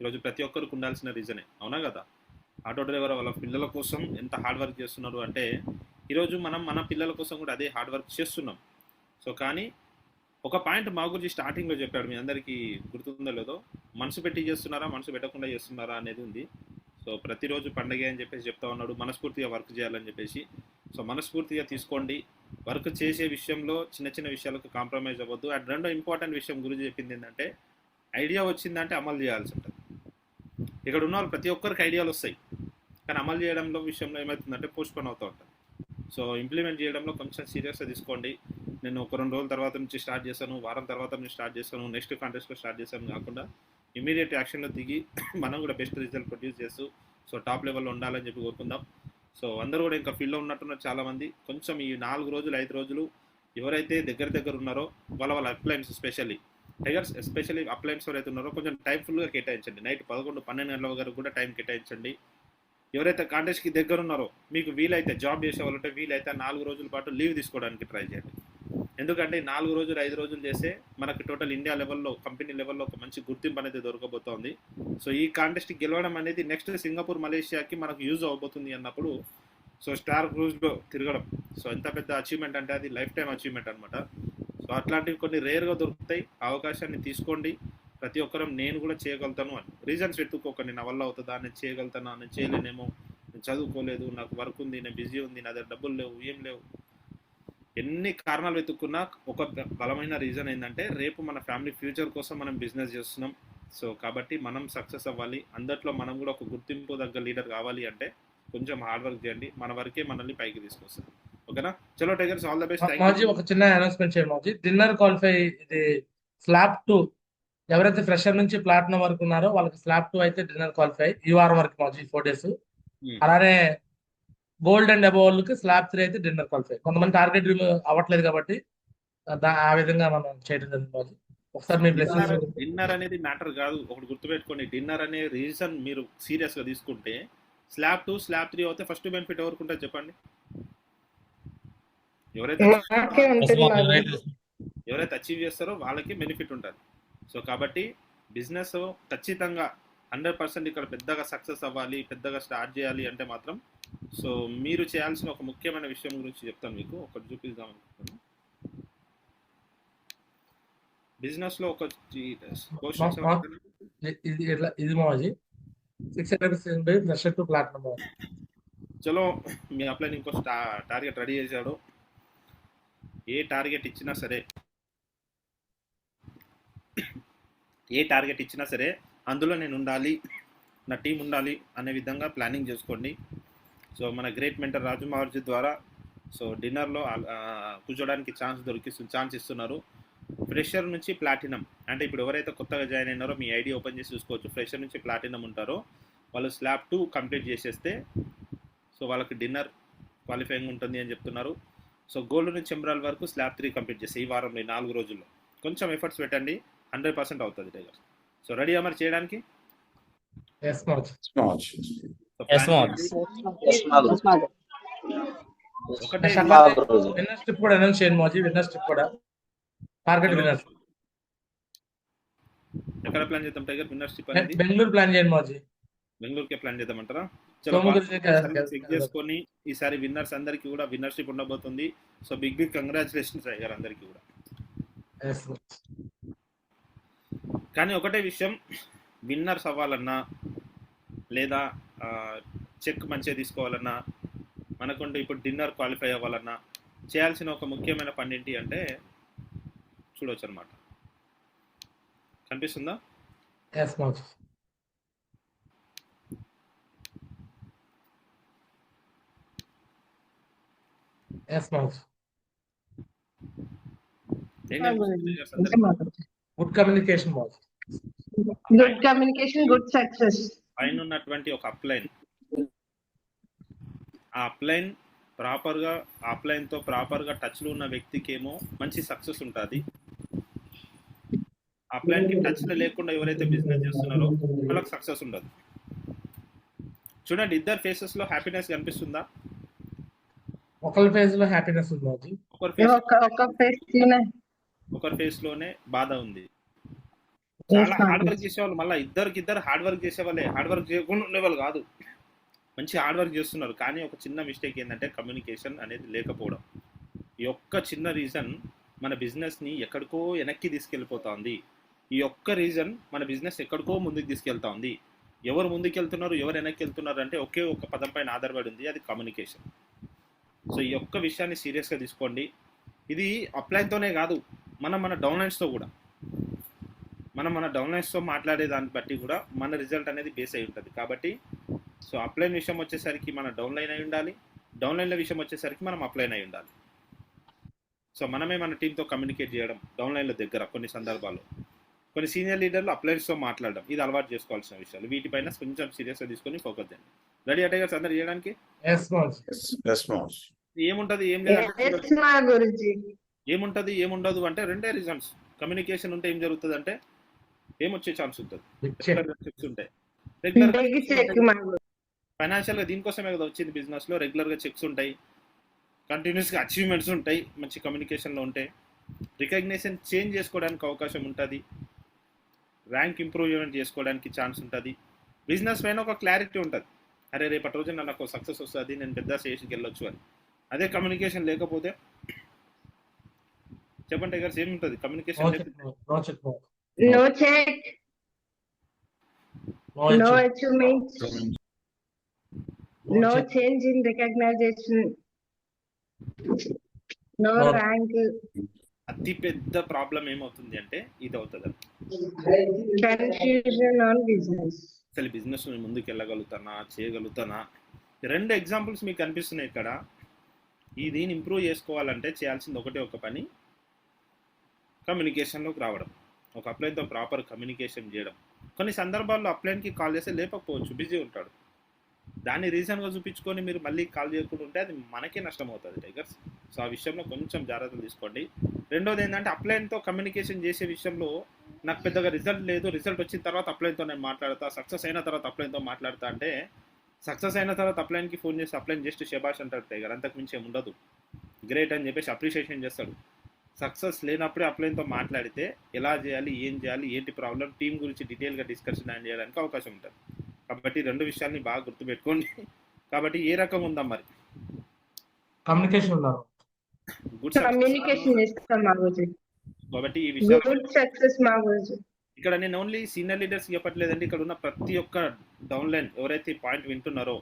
ఈరోజు ప్రతి ఒక్కరికి ఉండాల్సిన రీజనే, అవునా కదా? ఆటో డ్రైవర్ వాళ్ళ పిల్లల కోసం ఎంత హార్డ్ వర్క్ చేస్తున్నారు అంటే ఈరోజు మనం మన పిల్లల కోసం కూడా అదే హార్డ్ వర్క్ చేస్తున్నాం. సో కానీ ఒక పాయింట్ మా గురించి స్టార్టింగ్లో చెప్పాడు, మీ అందరికీ గుర్తుందో లేదో, మనసు పెట్టి చేస్తున్నారా మనసు పెట్టకుండా చేస్తున్నారా అనేది ఉంది. సో ప్రతిరోజు పండగ అని చెప్పేసి చెప్తా ఉన్నాడు, మనస్ఫూర్తిగా వర్క్ చేయాలని చెప్పేసి. సో మనస్ఫూర్తిగా తీసుకోండి, వర్క్ చేసే విషయంలో చిన్న విషయాలకు కాంప్రమైజ్ అవ్వద్దు. అండ్ రెండో ఇంపార్టెంట్ విషయం గురించి చెప్పింది ఏంటంటే ఐడియా వచ్చిందంటే అమలు చేయాల్సి ఉంటుంది. ఇక్కడ ఉన్న వాళ్ళు ప్రతి ఒక్కరికి ఐడియాలు వస్తాయి, కానీ అమలు చేయడంలో విషయంలో ఏమవుతుందంటే పోస్ట్పోన్ అవుతూ ఉంటుంది. సో ఇంప్లిమెంట్ చేయడంలో కొంచెం సీరియస్గా తీసుకోండి. నేను ఒక 2 రోజుల తర్వాత నుంచి స్టార్ట్ చేశాను, వారం తర్వాత నుంచి స్టార్ట్ చేస్తాను, నెక్స్ట్ కాంటెస్ట్లో స్టార్ట్ చేశాను కాకుండా ఇమీడియట్ యాక్షన్లో దిగి మనం కూడా బెస్ట్ రిజల్ట్ ప్రొడ్యూస్ చేస్తూ సో టాప్ లెవెల్లో ఉండాలని చెప్పి కోరుకుందాం. సో అందరూ కూడా ఇంకా ఫీల్డ్లో ఉన్నట్టున్నారు చాలామంది. కొంచెం ఈ 4 రోజులు 5 రోజులు ఎవరైతే దగ్గర ఉన్నారో వాళ్ళ అప్లయన్స్ ఎస్పెషల్లీ అప్లయన్స్ ఎవరైతే ఉన్నారో కొంచెం టైం ఫుల్గా కేటాయించండి. నైట్ 11-12 గంటల వరకు కూడా టైం కేటాయించండి. ఎవరైతే కాంటెస్ట్కి దగ్గర ఉన్నారో మీకు వీలైతే జాబ్ చేసే వాళ్ళంటే వీలైతే 4 రోజుల పాటు లీవ్ తీసుకోవడానికి ట్రై చేయండి. ఎందుకంటే 4 రోజులు 5 రోజులు చేస్తే మనకి టోటల్ ఇండియా లెవెల్లో కంపెనీ లెవెల్లో ఒక మంచి గుర్తింపు అనేది దొరకబోతోంది. సో ఈ కాంటెస్ట్ గెలవడం అనేది నెక్స్ట్ సింగపూర్ మలేషియాకి మనకు యూజ్ అవబోతుంది అన్నప్పుడు సో స్టార్ క్రూజ్లో తిరగడం సో ఎంత పెద్ద అచీవ్మెంట్ అంటే అది లైఫ్ టైం అచీవ్మెంట్ అనమాట. సో అట్లాంటివి కొన్ని రేర్గా దొరుకుతాయి, అవకాశాన్ని తీసుకోండి. ప్రతి ఒక్కరం నేను కూడా చేయగలుగుతాను అని రీజన్స్ వెతుక్కోకండి. నా వల్ల అవుతుందా, నేను చేయగలుగుతానా, నేను చేయలేనేమో, నేను చదువుకోలేదు, నాకు వర్క్ ఉంది, నేను బిజీ ఉంది, నా దగ్గర డబ్బులు లేవు, ఏం లేవు, ఎన్ని కారణాలు వెతుక్కున్నా ఒక బలమైన రీజన్ ఏంటంటే రేపు మన ఫ్యామిలీ ఫ్యూచర్ కోసం మనం బిజినెస్ చేస్తున్నాం. సో కాబట్టి మనం సక్సెస్ అవ్వాలి, అందట్లో మనం కూడా ఒక గుర్తింపు దగ్గర లీడర్ కావాలి అంటే కొంచెం హార్డ్ వర్క్ చేయండి, మన వరకే మనల్ని పైకి తీసుకొస్తుంది. ఓకేనా? చలో టైగర్స్, ఆల్ ద బెస్ట్. మాజీ ఒక చిన్న అనౌన్స్మెంట్ చేయండి మాజీ. డిన్నర్ క్వాలిఫై ఇది స్లాబ్ 2 ఎవరైతే ఫ్రెషర్ నుంచి ప్లాటినం వరకు ఉన్నారో వాళ్ళకి స్లాబ్ 2 అయితే డిన్నర్ క్వాలిఫై ఈ వారం వరకు మాజీ 4 days. అలానే గోల్డ్ అండ్ అబోవ్ వాళ్ళకి స్లాబ్ 3 అయితే డిన్నర్ క్వాలిఫై. కొంతమంది టార్గెట్ రిమూవ్ అవ్వట్లేదు కాబట్టి ఆ విధంగా మనం చేయడం జరిగింది మాజీ. ఒకసారి మీ బ్లెస్సింగ్స్. డిన్నర్ అనేది మ్యాటర్ కాదు, ఒకటి గుర్తుపెట్టుకోండి. డిన్నర్ అనే రీజన్ మీరు సీరియస్ గా తీసుకుంటే స్లాబ్ 2 స్లాబ్ 3 అయితే ఫస్ట్ బెనిఫిట్ ఎవరికి ఉంటుంది చెప్పండి? ఎవరైతే అచీవ్ చేస్తారో వాళ్ళకి బెనిఫిట్ ఉంటుంది. సో కాబట్టి బిజినెస్ ఖచ్చితంగా 100% ఇక్కడ పెద్దగా సక్సెస్ అవ్వాలి, పెద్దగా స్టార్ట్ చేయాలి అంటే మాత్రం సో మీరు చేయాల్సిన ఒక ముఖ్యమైన విషయం గురించి చెప్తాను మీకు, ఒకటి చూపిద్దాం అనుకుంటున్నాను. బిజినెస్ లో ఒక ఇది మాజీ 600 ఫ్రెషర్ టు ప్లాటినం. చలో మీ అప్లైన్ ఇంకో టార్గెట్ రెడీ చేశాడు. ఏ టార్గెట్ ఇచ్చినా సరే అందులో నేను ఉండాలి, నా టీం ఉండాలి అనే విధంగా ప్లానింగ్ చేసుకోండి. సో మన గ్రేట్ మెంటర్ రాజు మావర్జీ ద్వారా సో డిన్నర్లో కూర్చోడానికి ఛాన్స్ ఇస్తున్నారు. ఫ్రెషర్ నుంచి ప్లాటినం, అంటే ఇప్పుడు ఎవరైతే కొత్తగా జాయిన్ అయినారో మీ ఐడి ఓపెన్ చేసి చూసుకోవచ్చు. ఫ్రెషర్ నుంచి ప్లాటినం ఉంటారో వాళ్ళు స్లాబ్ 2 కంప్లీట్ చేసేస్తే సో వాళ్ళకి డిన్నర్ క్వాలిఫైయింగ్ ఉంటుంది అని చెప్తున్నారు. సో గోల్డ్ నుంచి ఎమరాల్డ్ వరకు స్లాబ్ 3 కంప్లీట్ చేస్తే ఈ వారంలో 4 రోజుల్లో కొంచెం ఎఫర్ట్స్ పెట్టండి, 100% అవుతుంది టైగర్. సో రెడీ అమర్ చేయడానికి? ఎస్ మాజ్. ఒకటే విన్నర్ స్ట్రిప్ కూడా అనౌన్స్ చేయండి మాజీ. విన్నర్ స్ట్రిప్ కూడా టార్గెట్ విన్నర్ ఎక్కడ ప్లాన్ చేద్దాం టైగర్? విన్నర్ స్ట్రిప్ అనేది బెంగళూరు ప్లాన్ చేయండి మాజీ. బెంగళూరుకే ప్లాన్ చేద్దామంటారా? చెక్ చేసుకొని ఈసారి విన్నర్స్ అందరికి కూడా విన్నర్షిప్ ఉండబోతుంది. సో బిగ్ కంగ్రాచులేషన్స్ టైగర్ అందరికి కూడా. కానీ ఒకటే విషయం, విన్నర్స్ అవ్వాలన్నా లేదా చెక్ మంచిగా తీసుకోవాలన్నా మనకుంటే ఇప్పుడు డిన్నర్ క్వాలిఫై అవ్వాలన్నా చేయాల్సిన ఒక ముఖ్యమైన పని ఏంటి అంటే చూడవచ్చు అనమాట. కనిపిస్తుందా? Good communication boss. Good communication, good success. పైన ఉన్నటువంటి ఒక అప్లైన్, ఆ అప్లైన్ తో ప్రాపర్గా టచ్లో ఉన్న వ్యక్తికి ఏమో మంచి సక్సెస్ ఉంటుంది. అప్లైన్ కి టచ్లో లేకుండా ఎవరైతే బిజినెస్ చేస్తున్నారో వాళ్ళకి సక్సెస్ ఉండదు. చూడండి, ఇద్దరు ఫేసెస్ లో హ్యాపీనెస్ కనిపిస్తుందా? ఒకరి ఫేస్ లో హ్యాపీనెస్ ఉంది, ఒకరి ఫేస్ లోనే బాధ ఉంది. చాలా హార్డ్ వర్క్ చేసేవాళ్ళు, మళ్ళీ ఇద్దరు హార్డ్ వర్క్ చేసేవాళ్ళే, హార్డ్ వర్క్ చేయకుండా ఉండేవాళ్ళు కాదు, మంచి హార్డ్ వర్క్ చేస్తున్నారు. కానీ ఒక చిన్న మిస్టేక్ ఏంటంటే కమ్యూనికేషన్ అనేది లేకపోవడం. ఈ ఒక్క చిన్న రీజన్ మన బిజినెస్ని ఎక్కడికో వెనక్కి తీసుకెళ్ళిపోతుంది. ఈ ఒక్క రీజన్ మన బిజినెస్ ఎక్కడికో ముందుకు తీసుకెళ్తా ఉంది. ఎవరు ముందుకు వెళ్తున్నారు, ఎవరు వెనక్కి వెళ్తున్నారు అంటే ఒకే ఒక పదం పైన ఆధారపడి ఉంది, అది కమ్యూనికేషన్. సో ఈ ఒక్క విషయాన్ని సీరియస్గా తీసుకోండి. ఇది అప్లైన్తోనే కాదు, మన డౌన్లైన్స్తో కూడా, మన డౌన్లైన్స్తో మాట్లాడే దాన్ని బట్టి కూడా మన రిజల్ట్ అనేది బేస్ అయి ఉంటుంది. కాబట్టి సో అప్లైన్ విషయం వచ్చేసరికి మన డౌన్లైన్ అయి ఉండాలి, డౌన్లైన్ల విషయం వచ్చేసరికి మనం అప్లైన్ అయి ఉండాలి. సో మనమే మన టీంతో కమ్యూనికేట్ చేయడం డౌన్లైన్ల దగ్గర, కొన్ని సందర్భాల్లో కొన్ని సీనియర్ లీడర్లు అప్లైన్స్తో మాట్లాడడం, ఇది అలవాటు చేసుకోవాల్సిన విషయాలు. వీటిపైన కొంచెం సీరియస్గా తీసుకొని ఫోకస్ చేయండి. రెడీ టైగర్స్ అందరు చేయడానికి? ఏముంటది, ఏముంటది, ఏముండదు అంటే రెండే రీజన్స్. కమ్యూనికేషన్ ఉంటే ఏం జరుగుతుంది అంటే ఏమొచ్చే ఛాన్స్ ఉంటుంది, చెక్స్ ఉంటాయి రెగ్యులర్ ఫైనాన్షియల్ గా. దీనికోసమే కదా వచ్చింది బిజినెస్ లో, రెగ్యులర్ గా చెక్స్ ఉంటాయి, కంటిన్యూస్ గా అచీవ్మెంట్స్ ఉంటాయి. మంచి కమ్యూనికేషన్ లో ఉంటే రికగ్నిషన్ చేంజ్ చేసుకోవడానికి అవకాశం ఉంటుంది, ర్యాంక్ ఇంప్రూవ్మెంట్ చేసుకోవడానికి ఛాన్స్ ఉంటుంది. బిజినెస్ పైన ఒక క్లారిటీ ఉంటుంది, అరే రేపటి రోజున నాకు సక్సెస్ వస్తుంది, నేను పెద్ద స్టేషన్కి వెళ్ళొచ్చు అని. అదే కమ్యూనికేషన్ లేకపోతే చెప్పండి టైగర్స్, ఏముంటుంది communication? No check, no achievements, no change in recognition, no rank. అతి పెద్ద ప్రాబ్లం ఏమవుతుంది అంటే ఇది అవుతుంది, Confusion on business. అసలు బిజినెస్ ముందుకు వెళ్ళగలుగుతానా, చేయగలుగుతానా? 2 ఎగ్జాంపుల్స్ మీకు కనిపిస్తున్నాయి ఇక్కడ. దీన్ని ఇంప్రూవ్ చేసుకోవాలంటే చేయాల్సింది ఒక పని, కమ్యూనికేషన్లోకి రావడం, ఒక అప్లైన్తో ప్రాపర్ కమ్యూనికేషన్ చేయడం. కొన్ని సందర్భాల్లో అప్లైన్కి కాల్ చేస్తే లేకపోవచ్చు, బిజీ ఉంటాడు. దాన్ని రీజన్గా చూపించుకొని మీరు మళ్ళీ కాల్ చేయకుండా ఉంటే అది మనకే నష్టం అవుతుంది టైగర్స్. సో ఆ విషయంలో కొంచెం జాగ్రత్తలు తీసుకోండి. రెండోది ఏంటంటే అప్లైన్తో కమ్యూనికేషన్ చేసే విషయంలో నాకు పెద్దగా రిజల్ట్ లేదు, రిజల్ట్ వచ్చిన తర్వాత అప్లైన్తో నేను మాట్లాడతా, సక్సెస్ అయిన తర్వాత అప్లైన్తో మాట్లాడతా అంటే, సక్సెస్ అయిన తర్వాత అప్లైన్కి ఫోన్ చేసి అప్లైన్ జస్ట్ శబాష్ అంటాడు టైగర్, అంతకు మించి ఏమి ఉండదు. గ్రేట్ అని చెప్పేసి అప్రిషియేషన్ చేస్తాడు. సక్సెస్ లేనప్పుడే అప్లైన్తో మాట్లాడితే ఎలా చేయాలి, ఏం చేయాలి, ఏంటి ప్రాబ్లం, టీం గురించి డీటెయిల్గా డిస్కషన్ చేయడానికి అవకాశం ఉంటుంది. కాబట్టి 2 విషయాల్ని బాగా గుర్తుపెట్టుకోండి. కాబట్టి ఏ రకం ఉందా మరి కమ్యూనికేషన్ ఉన్నారు, గుడ్ కమ్యూనికేషన్ చేస్తాం మాగుజీ. కాబట్టి ఈ విషయాలు గుడ్ సక్సెస్ మాగుజీ. ఇక్కడ నేను ఓన్లీ సీనియర్ లీడర్స్ చెప్పట్లేదండి, ఇక్కడ ఉన్న ప్రతి ఒక్క డౌన్లైన్ ఎవరైతే పాయింట్ వింటున్నారో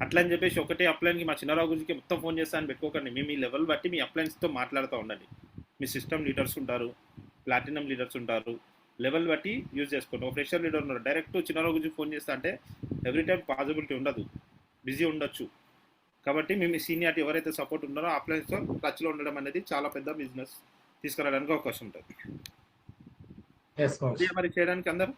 అట్లా అని చెప్పేసి ఒకటే అప్లైన్కి మా చిన్నరావు గురించి మొత్తం ఫోన్ చేస్తా అని పెట్టుకోకండి. మీ లెవెల్ బట్టి మీ అప్లైన్స్తో మాట్లాడుతూ ఉండండి. మీ సిస్టమ్ లీడర్స్ ఉంటారు, ప్లాటినం లీడర్స్ ఉంటారు, లెవెల్ బట్టి యూజ్ చేసుకోండి. ఒక ఫ్రెషర్ లీడర్ ఉన్నారు, డైరెక్ట్ చిన్న గురించి ఫోన్ చేస్తా అంటే ఎవ్రీ టైం పాసిబిలిటీ ఉండదు, బిజీ ఉండొచ్చు. కాబట్టి మేము సీనియారిటీ ఎవరైతే సపోర్ట్ ఉన్నారో అప్లయన్స్తో టచ్లో ఉండడం అనేది చాలా పెద్ద బిజినెస్ తీసుకురావడానికి అవకాశం ఉంటుంది. మరి చేయడానికి అందరూ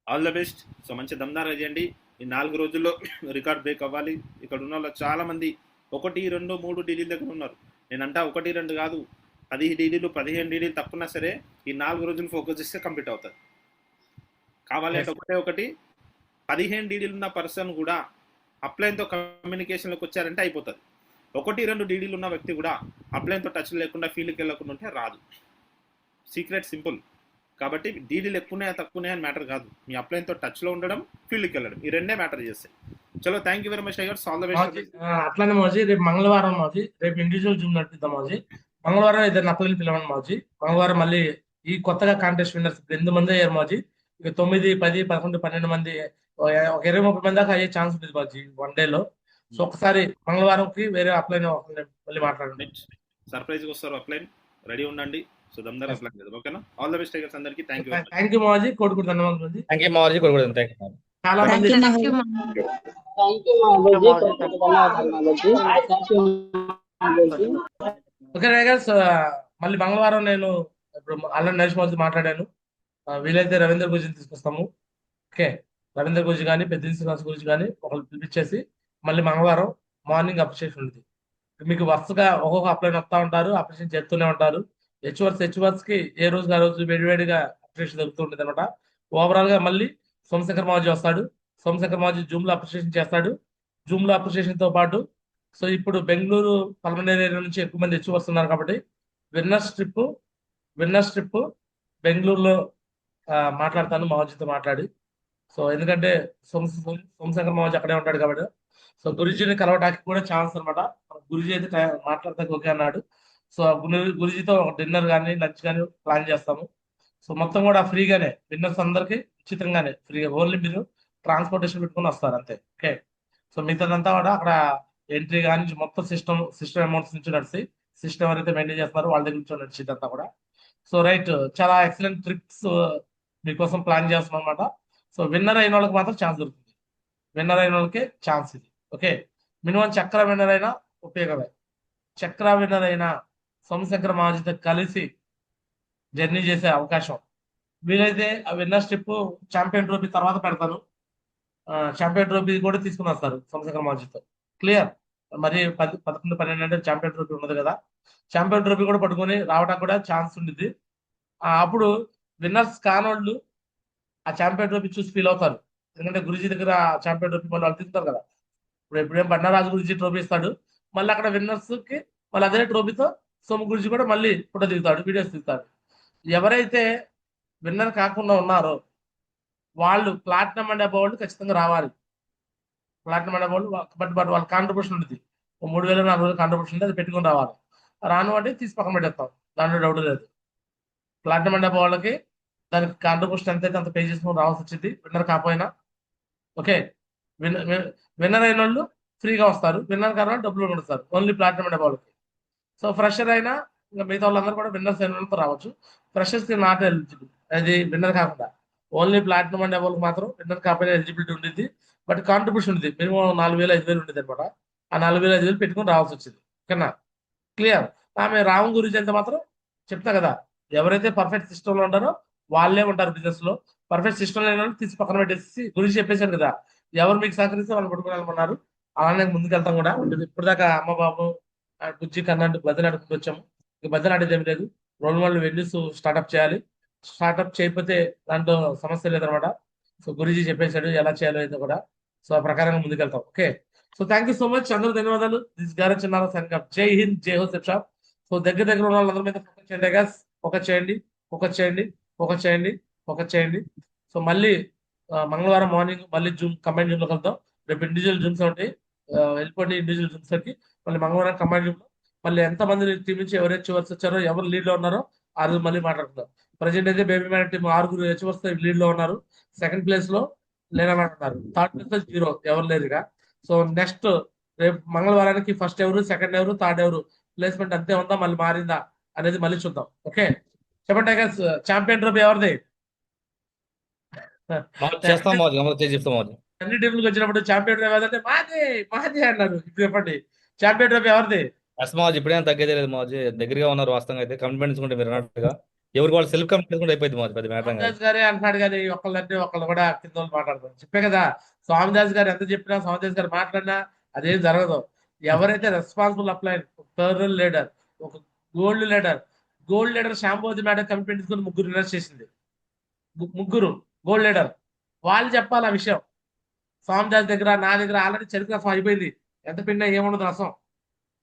ఆల్ ద బెస్ట్. సో మంచి దమ్దారా చేయండి. ఈ 4 రోజుల్లో రికార్డ్ బ్రేక్ అవ్వాలి. ఇక్కడ ఉన్న వాళ్ళు చాలా మంది 1, 2, 3 డీడీల దగ్గర ఉన్నారు. నేనంటా 1, 2 కాదు, 10 డీడీలు 15 డీడీలు తక్కువ సరే ఈ 4 రోజులు ఫోకస్ చేస్తే కంప్లీట్ అవుతుంది. కావాలి అంటే ఒకటి 15 డీడీలు ఉన్న పర్సన్ కూడా అప్లైన్తో కమ్యూనికేషన్లోకి వచ్చారంటే అయిపోతుంది. 1, 2 డీడీలు ఉన్న వ్యక్తి కూడా అప్లైన్తో టచ్ లేకుండా ఫీల్డ్కి వెళ్ళకుండా ఉంటే రాదు. Secret simple. కాబట్టి డీడీలు ఎక్కువనే తక్కువనే అని మ్యాటర్ కాదు, మీ అప్లైన్తో టచ్లో ఉండడం, ఫీల్డ్కి వెళ్ళడం, ఈ రెండే మ్యాటర్ చేస్తాయి. చలో thank you very much tigers, all the best. అట్లానే మోజీ రేపు మంగళవారం మోజీ, రేపు ఇండివిజువల్ జూమ్ నడిపిద్దాం మోజీ. మంగళవారం ఇద్దరు అప్లైన్ పిలవండి మోజీ. మంగళవారం మళ్ళీ ఈ కొత్తగా కాంటెస్ట్ విన్నర్స్ 8 మంది అయ్యారు మోజీ. ఇక 9, 10, 11, 12 మంది, ఒక 20-30 మంది దాకా అయ్యే ఛాన్స్ ఉంటుంది మోజీ 1 డేలో. సో ఒకసారి మంగళవారంకి వేరే అప్లైన్ మళ్ళీ మాట్లాడండి. సర్ప్రైజ్ వస్తారు అప్లైన్, రెడీ ఉండండి. సో దమ్దార్ అప్లైన్ కదా, ఓకేనా? ఆల్ ద బెస్ట్ టైగర్స్ అందరికి. థ్యాంక్ యూ మోజీ, కోడికూడ ధన్యవాదాలు. థ్యాంక్ యూ మోజీ, కోడికూడ థ్యాంక్ యూ. చాలా మంది ఓకే టైగర్స్. మళ్ళీ మంగళవారం నేను ఇప్పుడు అల్లం నరేష్ మోజీ మాట్లాడాను, వీలైతే రవీంద్ర గురించి తీసుకొస్తాము. ఓకే, రవీంద్ర గురించి కానీ పెద్ద శ్రీనివాస్ గురించి కానీ ఒకళ్ళు పిలిపించేసి మళ్ళీ మంగళవారం మార్నింగ్ అప్రిషియేషన్ ఉంది. మీకు వరుసగా ఒక్కొక్క అప్లైన్ వస్తూ ఉంటారు, అప్రిషియేషన్ చేస్తూనే ఉంటారు. హెచ్వర్స్ కి ఏ రోజు ఆ రోజు వేడివేడిగా అప్రిషియేషన్ జరుగుతుంటుంది అనమాట. ఓవరాల్ గా మళ్ళీ సోమశేఖర్ మాజీ వస్తాడు. సోమశేఖర్ మాజీ జూమ్ లో అప్రిషియేషన్ చేస్తాడు. జూమ్ లో అప్రిషియేషన్ తో పాటు సో ఇప్పుడు బెంగళూరు పల్మనేర్ ఏరియా నుంచి ఎక్కువ మంది హెచ్వర్స్ ఉన్నారు కాబట్టి విన్నర్స్ ట్రిప్ బెంగళూరులో మాట్లాడతాను మావజీతో మాట్లాడి. సో ఎందుకంటే సోమశేఖర్ మావజీ అక్కడే ఉంటాడు కాబట్టి సో గురుజీని కలవడానికి కూడా ఛాన్స్ అనమాట. గురుజీ అయితే మాట్లాడతానికి ఓకే అన్నాడు. సో గురుజీతో డిన్నర్ కానీ లంచ్ కానీ ప్లాన్ చేస్తాము. సో మొత్తం కూడా ఫ్రీగానే, విన్నర్స్ అందరికి ఉచితంగానే ఫ్రీగా, ఓన్లీ మీరు ట్రాన్స్పోర్టేషన్ పెట్టుకుని వస్తారు అంతే. ఓకే, సో మిగతాదంతా కూడా అక్కడ ఎంట్రీ కానీ మొత్తం సిస్టమ్ అమౌంట్స్ నుంచి నడిచి సిస్టమ్ ఎవరైతే మెయింటైన్ చేస్తున్నారో వాళ్ళ దగ్గర నుంచి నడిచిందంతా కూడా. సో రైట్, చాలా ఎక్సలెంట్ ట్రిప్స్ మీకోసం ప్లాన్ చేస్తున్నాం అనమాట. సో విన్నర్ అయిన వాళ్ళకి మాత్రం ఛాన్స్ దొరుకుతుంది, విన్నర్ అయిన వాళ్ళకి ఛాన్స్ ఇది. ఓకే, మినిమం చక్ర విన్నర్ అయినా ఉపయోగమే. చక్ర విన్నర్ అయినా సోమశేఖర్ మాజీతో కలిసి జర్నీ చేసే అవకాశం. వీలైతే ఆ విన్నర్ స్టెప్ ఛాంపియన్ ట్రోఫీ తర్వాత పెడతాను. ఛాంపియన్ ట్రోఫీ కూడా తీసుకుని వస్తారు సోమశేఖర్ మాజీతో. క్లియర్? మరి 10, 11, 12 అంటే ఛాంపియన్ ట్రోఫీ ఉండదు కదా. ఛాంపియన్ ట్రోఫీ కూడా పట్టుకొని రావడానికి కూడా ఛాన్స్ ఉండిద్ది. అప్పుడు విన్నర్స్ కానోళ్ళు ఆ ఛాంపియన్ ట్రోఫీ చూసి ఫీల్ అవుతారు. ఎందుకంటే గురుజీ దగ్గర ఛాంపియన్ ట్రోఫీ వాళ్ళు తీసుకుంటారు కదా. ఇప్పుడు ఎప్పుడేం బండారాజు గురించి ట్రోఫీ ఇస్తాడు, మళ్ళీ అక్కడ విన్నర్స్ కి మళ్ళీ అదే ట్రోఫీతో సోము గురించి కూడా మళ్ళీ ఫోటో దిగుతాడు, వీడియోస్ దిగుతాడు. ఎవరైతే విన్నర్ కాకుండా ఉన్నారో వాళ్ళు ప్లాటినం అండ్ అబౌవ్ వాళ్ళు ఖచ్చితంగా రావాలి. ప్లాటినం అండ్ అబౌవ్ బట్ వాళ్ళ కాంట్రిబ్యూషన్ ఉంటుంది, 3,000, 4,000 కాంట్రిబ్యూషన్ ఉంది, అది పెట్టుకుని రావాలి. రాను అంటే తీసి పక్కన పెట్టేస్తాం, దాంట్లో డౌట్ లేదు. ప్లాటినం అండ్ అబౌవ్ వాళ్ళకి దానికి కాంట్రిబ్యూషన్ ఎంతైతే అంత పే చేసుకుని రావాల్సి వచ్చింది, విన్నర్ కాకపోయినా. ఓకే, విన్నర్ అయిన వాళ్ళు ఫ్రీగా వస్తారు, విన్నర్ కారణం డబ్బులు కొడతారు, ఓన్లీ ప్లాటినం అండ్ అబౌవ్ వాళ్ళకి. సో ఫ్రెషర్ అయినా ఇంకా మిగతా వాళ్ళందరూ కూడా విన్నర్స్ అయిన వాళ్ళతో రావచ్చు. ఫ్రెషర్స్ కి నాట్ ఎలిజిబుల్, అది విన్నర్ కాకుండా ఓన్లీ ప్లాటినం అండ్ అబౌవ్ మాత్రం విన్నర్ కాకపోయినా ఎలిజిబిలిటీ ఉండేది. బట్ కాంట్రిబ్యూషన్ ఉంది, మినిమం 4,000, 5,000 ఉండేది అనమాట. ఆ 4,000, 5,000 పెట్టుకుని రావాల్సి వచ్చింది. ఓకేనా? క్లియర్? ఆమె రామ్ గురించి అయితే మాత్రం చెప్తా కదా, ఎవరైతే పర్ఫెక్ట్ సిస్టమ్ లో ఉంటారో వాళ్ళే ఉంటారు బిజినెస్ లో. పర్ఫెక్ట్ సిస్టమ్ లేని వాళ్ళు తీసి పక్కన పెట్టేసి గురించి చెప్పేశారు కదా, ఎవరు మీకు సహకరిస్తే వాళ్ళు పట్టుకోవాలనుకున్నారు. అలానే ముందుకు వెళ్తాం కూడా. ఇప్పుడు దాకా అమ్మ బాబు బుజ్జి కన్నా బద్దలాడుకుంటూ వచ్చాము. ఇక బద్దలాడేది ఏమి లేదు. రోల్ మోడల్ వెన్యూస్ స్టార్ట్అప్ చేయాలి. స్టార్ట్అప్ చేయకపోతే దాంట్లో సమస్య లేదనమాట. సో గురుజీ చెప్పేశాడు ఎలా చేయాలో అయితే కూడా. సో ఆ ప్రకారంగా ముందుకెళ్తాం. Okay, so thank you so much, అందరూ ధన్యవాదాలు. దిస్ గారు చిన్నారా సంఘం. జై హింద్, జై హో సెప్ షాప్. సో దగ్గర ఉన్న వాళ్ళందరి మీద ఫోకస్ చేయండి గాస్. ఫోకస్ చేయండి. సో మళ్ళీ మంగళవారం మార్నింగ్ మళ్ళీ కంబైన్ జూమ్ లో కలుద్దాం. రేపు ఇండివిజువల్ జూమ్స్ ఉంటాయి, వెళ్ళిపోండి ఇండివిజువల్ జూమ్స్ కి. మళ్ళీ మంగళవారం కంబైన్ జూమ్ లో మళ్ళీ ఎంతమంది టీం నుంచి ఎవరు హెచ్వర్స్ వచ్చారో, ఎవరు లీడ్ లో ఉన్నారో ఆ రోజు మళ్ళీ మాట్లాడుకుందాం. ప్రజెంట్ అయితే బేబీ మ్యాన్ టీం 6 హెచ్వర్స్ లీడ్ లో ఉన్నారు. సెకండ్ ప్లేస్ లో లేనమాట ఉన్నారు. థర్డ్ ప్లేస్ లో 0, ఎవరు లేరుగా. సో నెక్స్ట్ రేపు మంగళవారానికి ఫస్ట్ ఎవరు, సెకండ్ ఎవరు, థర్డ్ ఎవరు ప్లేస్మెంట్ అంతే ఉందా మళ్ళీ మారిందా అనేది మళ్ళీ చూద్దాం. ఓకే చెప్పండి టైగర్స్, ఛాంపియన్ ట్రోఫీ ఎవరిది? చేస్తాం మాజీ, అమలు చేస్తాం మాజీ. అన్ని టీంలకు వచ్చినప్పుడు ఛాంపియన్ ట్రోఫీ ఏదంటే మాది మాది అన్నారు. ఇప్పుడు చెప్పండి ఛాంపియన్ ట్రోఫీ ఎవరిది? ఎస్ మాజీ, ఇప్పుడేం తగ్గేదే లేదు మాజీ, దగ్గరగా ఉన్నారు వాస్తవంగా అయితే. కమిట్మెంట్ తీసుకుంటే మీరు అన్నట్టుగా ఎవరికి వాళ్ళు సెల్ఫ్ కమిట్మెంట్ తీసుకుంటే అయిపోయింది మాజీ, పెద్ద మ్యాటర్ కాదు. స్వామిదాస్ గారే అంటున్నాడు కానీ ఒకళ్ళంటే ఒకళ్ళు కూడా కింద వాళ్ళు మాట్లాడతారు. చెప్పే కదా స్వామిదాస్ గారు ఎంత చెప్పినా, స్వామిదాస్ గారు మాట్లాడినా అదేం జరగదు. ఎవరైతే రెస్పాన్సిబుల్ అప్లైన్, ఫెడరల్ లీడర్, ఒక గోల్డ్ లీడర్ శాంభోజీ మేడం కమిట్మెంట్ తీసుకుని ముగ్గురు విన్నర్స్ చేసింది. ముగ్గురు గోల్డ్ లీడర్ వాళ్ళు చెప్పాలి ఆ విషయం. స్వామిదాస్ దగ్గర నా దగ్గర ఆల్రెడీ చెరుకు రసం అయిపోయింది. ఎంత పిండా ఏముండదు రసం.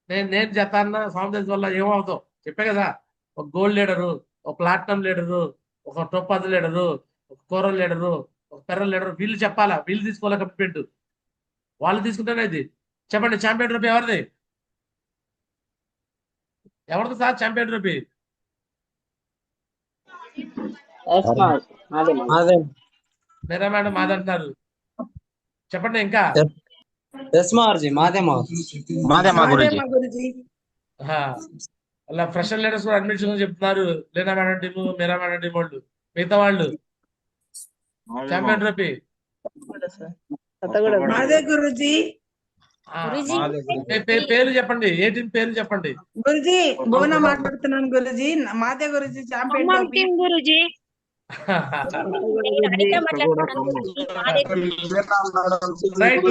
నేను చెప్తాను స్వామిదాస్ వల్ల ఏమవుతావు చెప్పే కదా. ఒక గోల్డ్ లీడరు, ఒక ప్లాటినం లీడరు, ఒక టోపాజ్ లీడరు, ఒక కోరల్ లీడరు, ఒక పెర్రల్ లీడరు, వీళ్ళు చెప్పాలా, వీళ్ళు తీసుకోవాలి కమిట్మెంట్. వాళ్ళు తీసుకుంటేనే ఇది. చెప్పండి ఛాంపియన్ ట్రోఫీ ఎవరిది? ఎవరిది సార్ ఛాంపియన్ ట్రోఫీ? మీరా మేడం మాదంటున్నారు. చెప్పండి ఇంకా. అలా ఫ్రెషర్ లీడర్స్ కూడా అడ్మిషన్ చెప్తున్నారు. లేనా మేడం టీము, మీరా మేడం టీం వాళ్ళు, మిగతా వాళ్ళు ఛాంపియన్ ట్రోఫీ పేర్లు చెప్పండి. ఏ టీం పేర్లు చెప్పండి. గురుజీ భువన మాట్లాడుతున్నాను గురుజీ. మాదే Guruji champion trophy. Guruji right,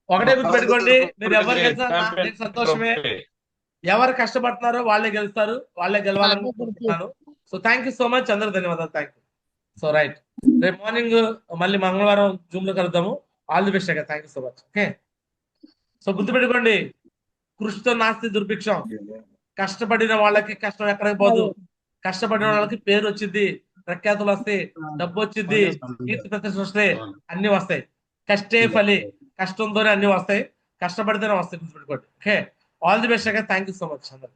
ఒకటే గుర్తుపెట్టుకోండి, మీరు ఎవరు గెలిచినా నాకు సంతోషమే. ఎవరు కష్టపడుతున్నారో వాళ్ళే గెలుస్తారు, వాళ్ళే గెలవాలని కోరుకుంటున్నాను. So thank you so much, అందరూ ధన్యవాదాలు. Thank you. సో రైట్, రేపు మార్నింగ్ మళ్ళీ మంగళవారం జూమ్ లో కలుద్దాము. All the best. Thank you so much. Okay, so గుర్తుపెట్టుకోండి, కృషితో నాస్తి దుర్భిక్షం. కష్టపడిన వాళ్ళకి కష్టం ఎక్కడికి పోదు. కష్టపడిన వాళ్ళకి పేరు వచ్చింది, ప్రఖ్యాతులు వస్తాయి, డబ్బు వచ్చింది, కీర్తి ప్రతిష్టలు వస్తాయి, అన్ని వస్తాయి. కష్టే ఫలి, కష్టంతోనే అన్ని వస్తాయి, కష్టపడితేనే వస్తాయి. గుర్తుపెట్టుకోండి. Okay, all the best. Thank you so much అందరు.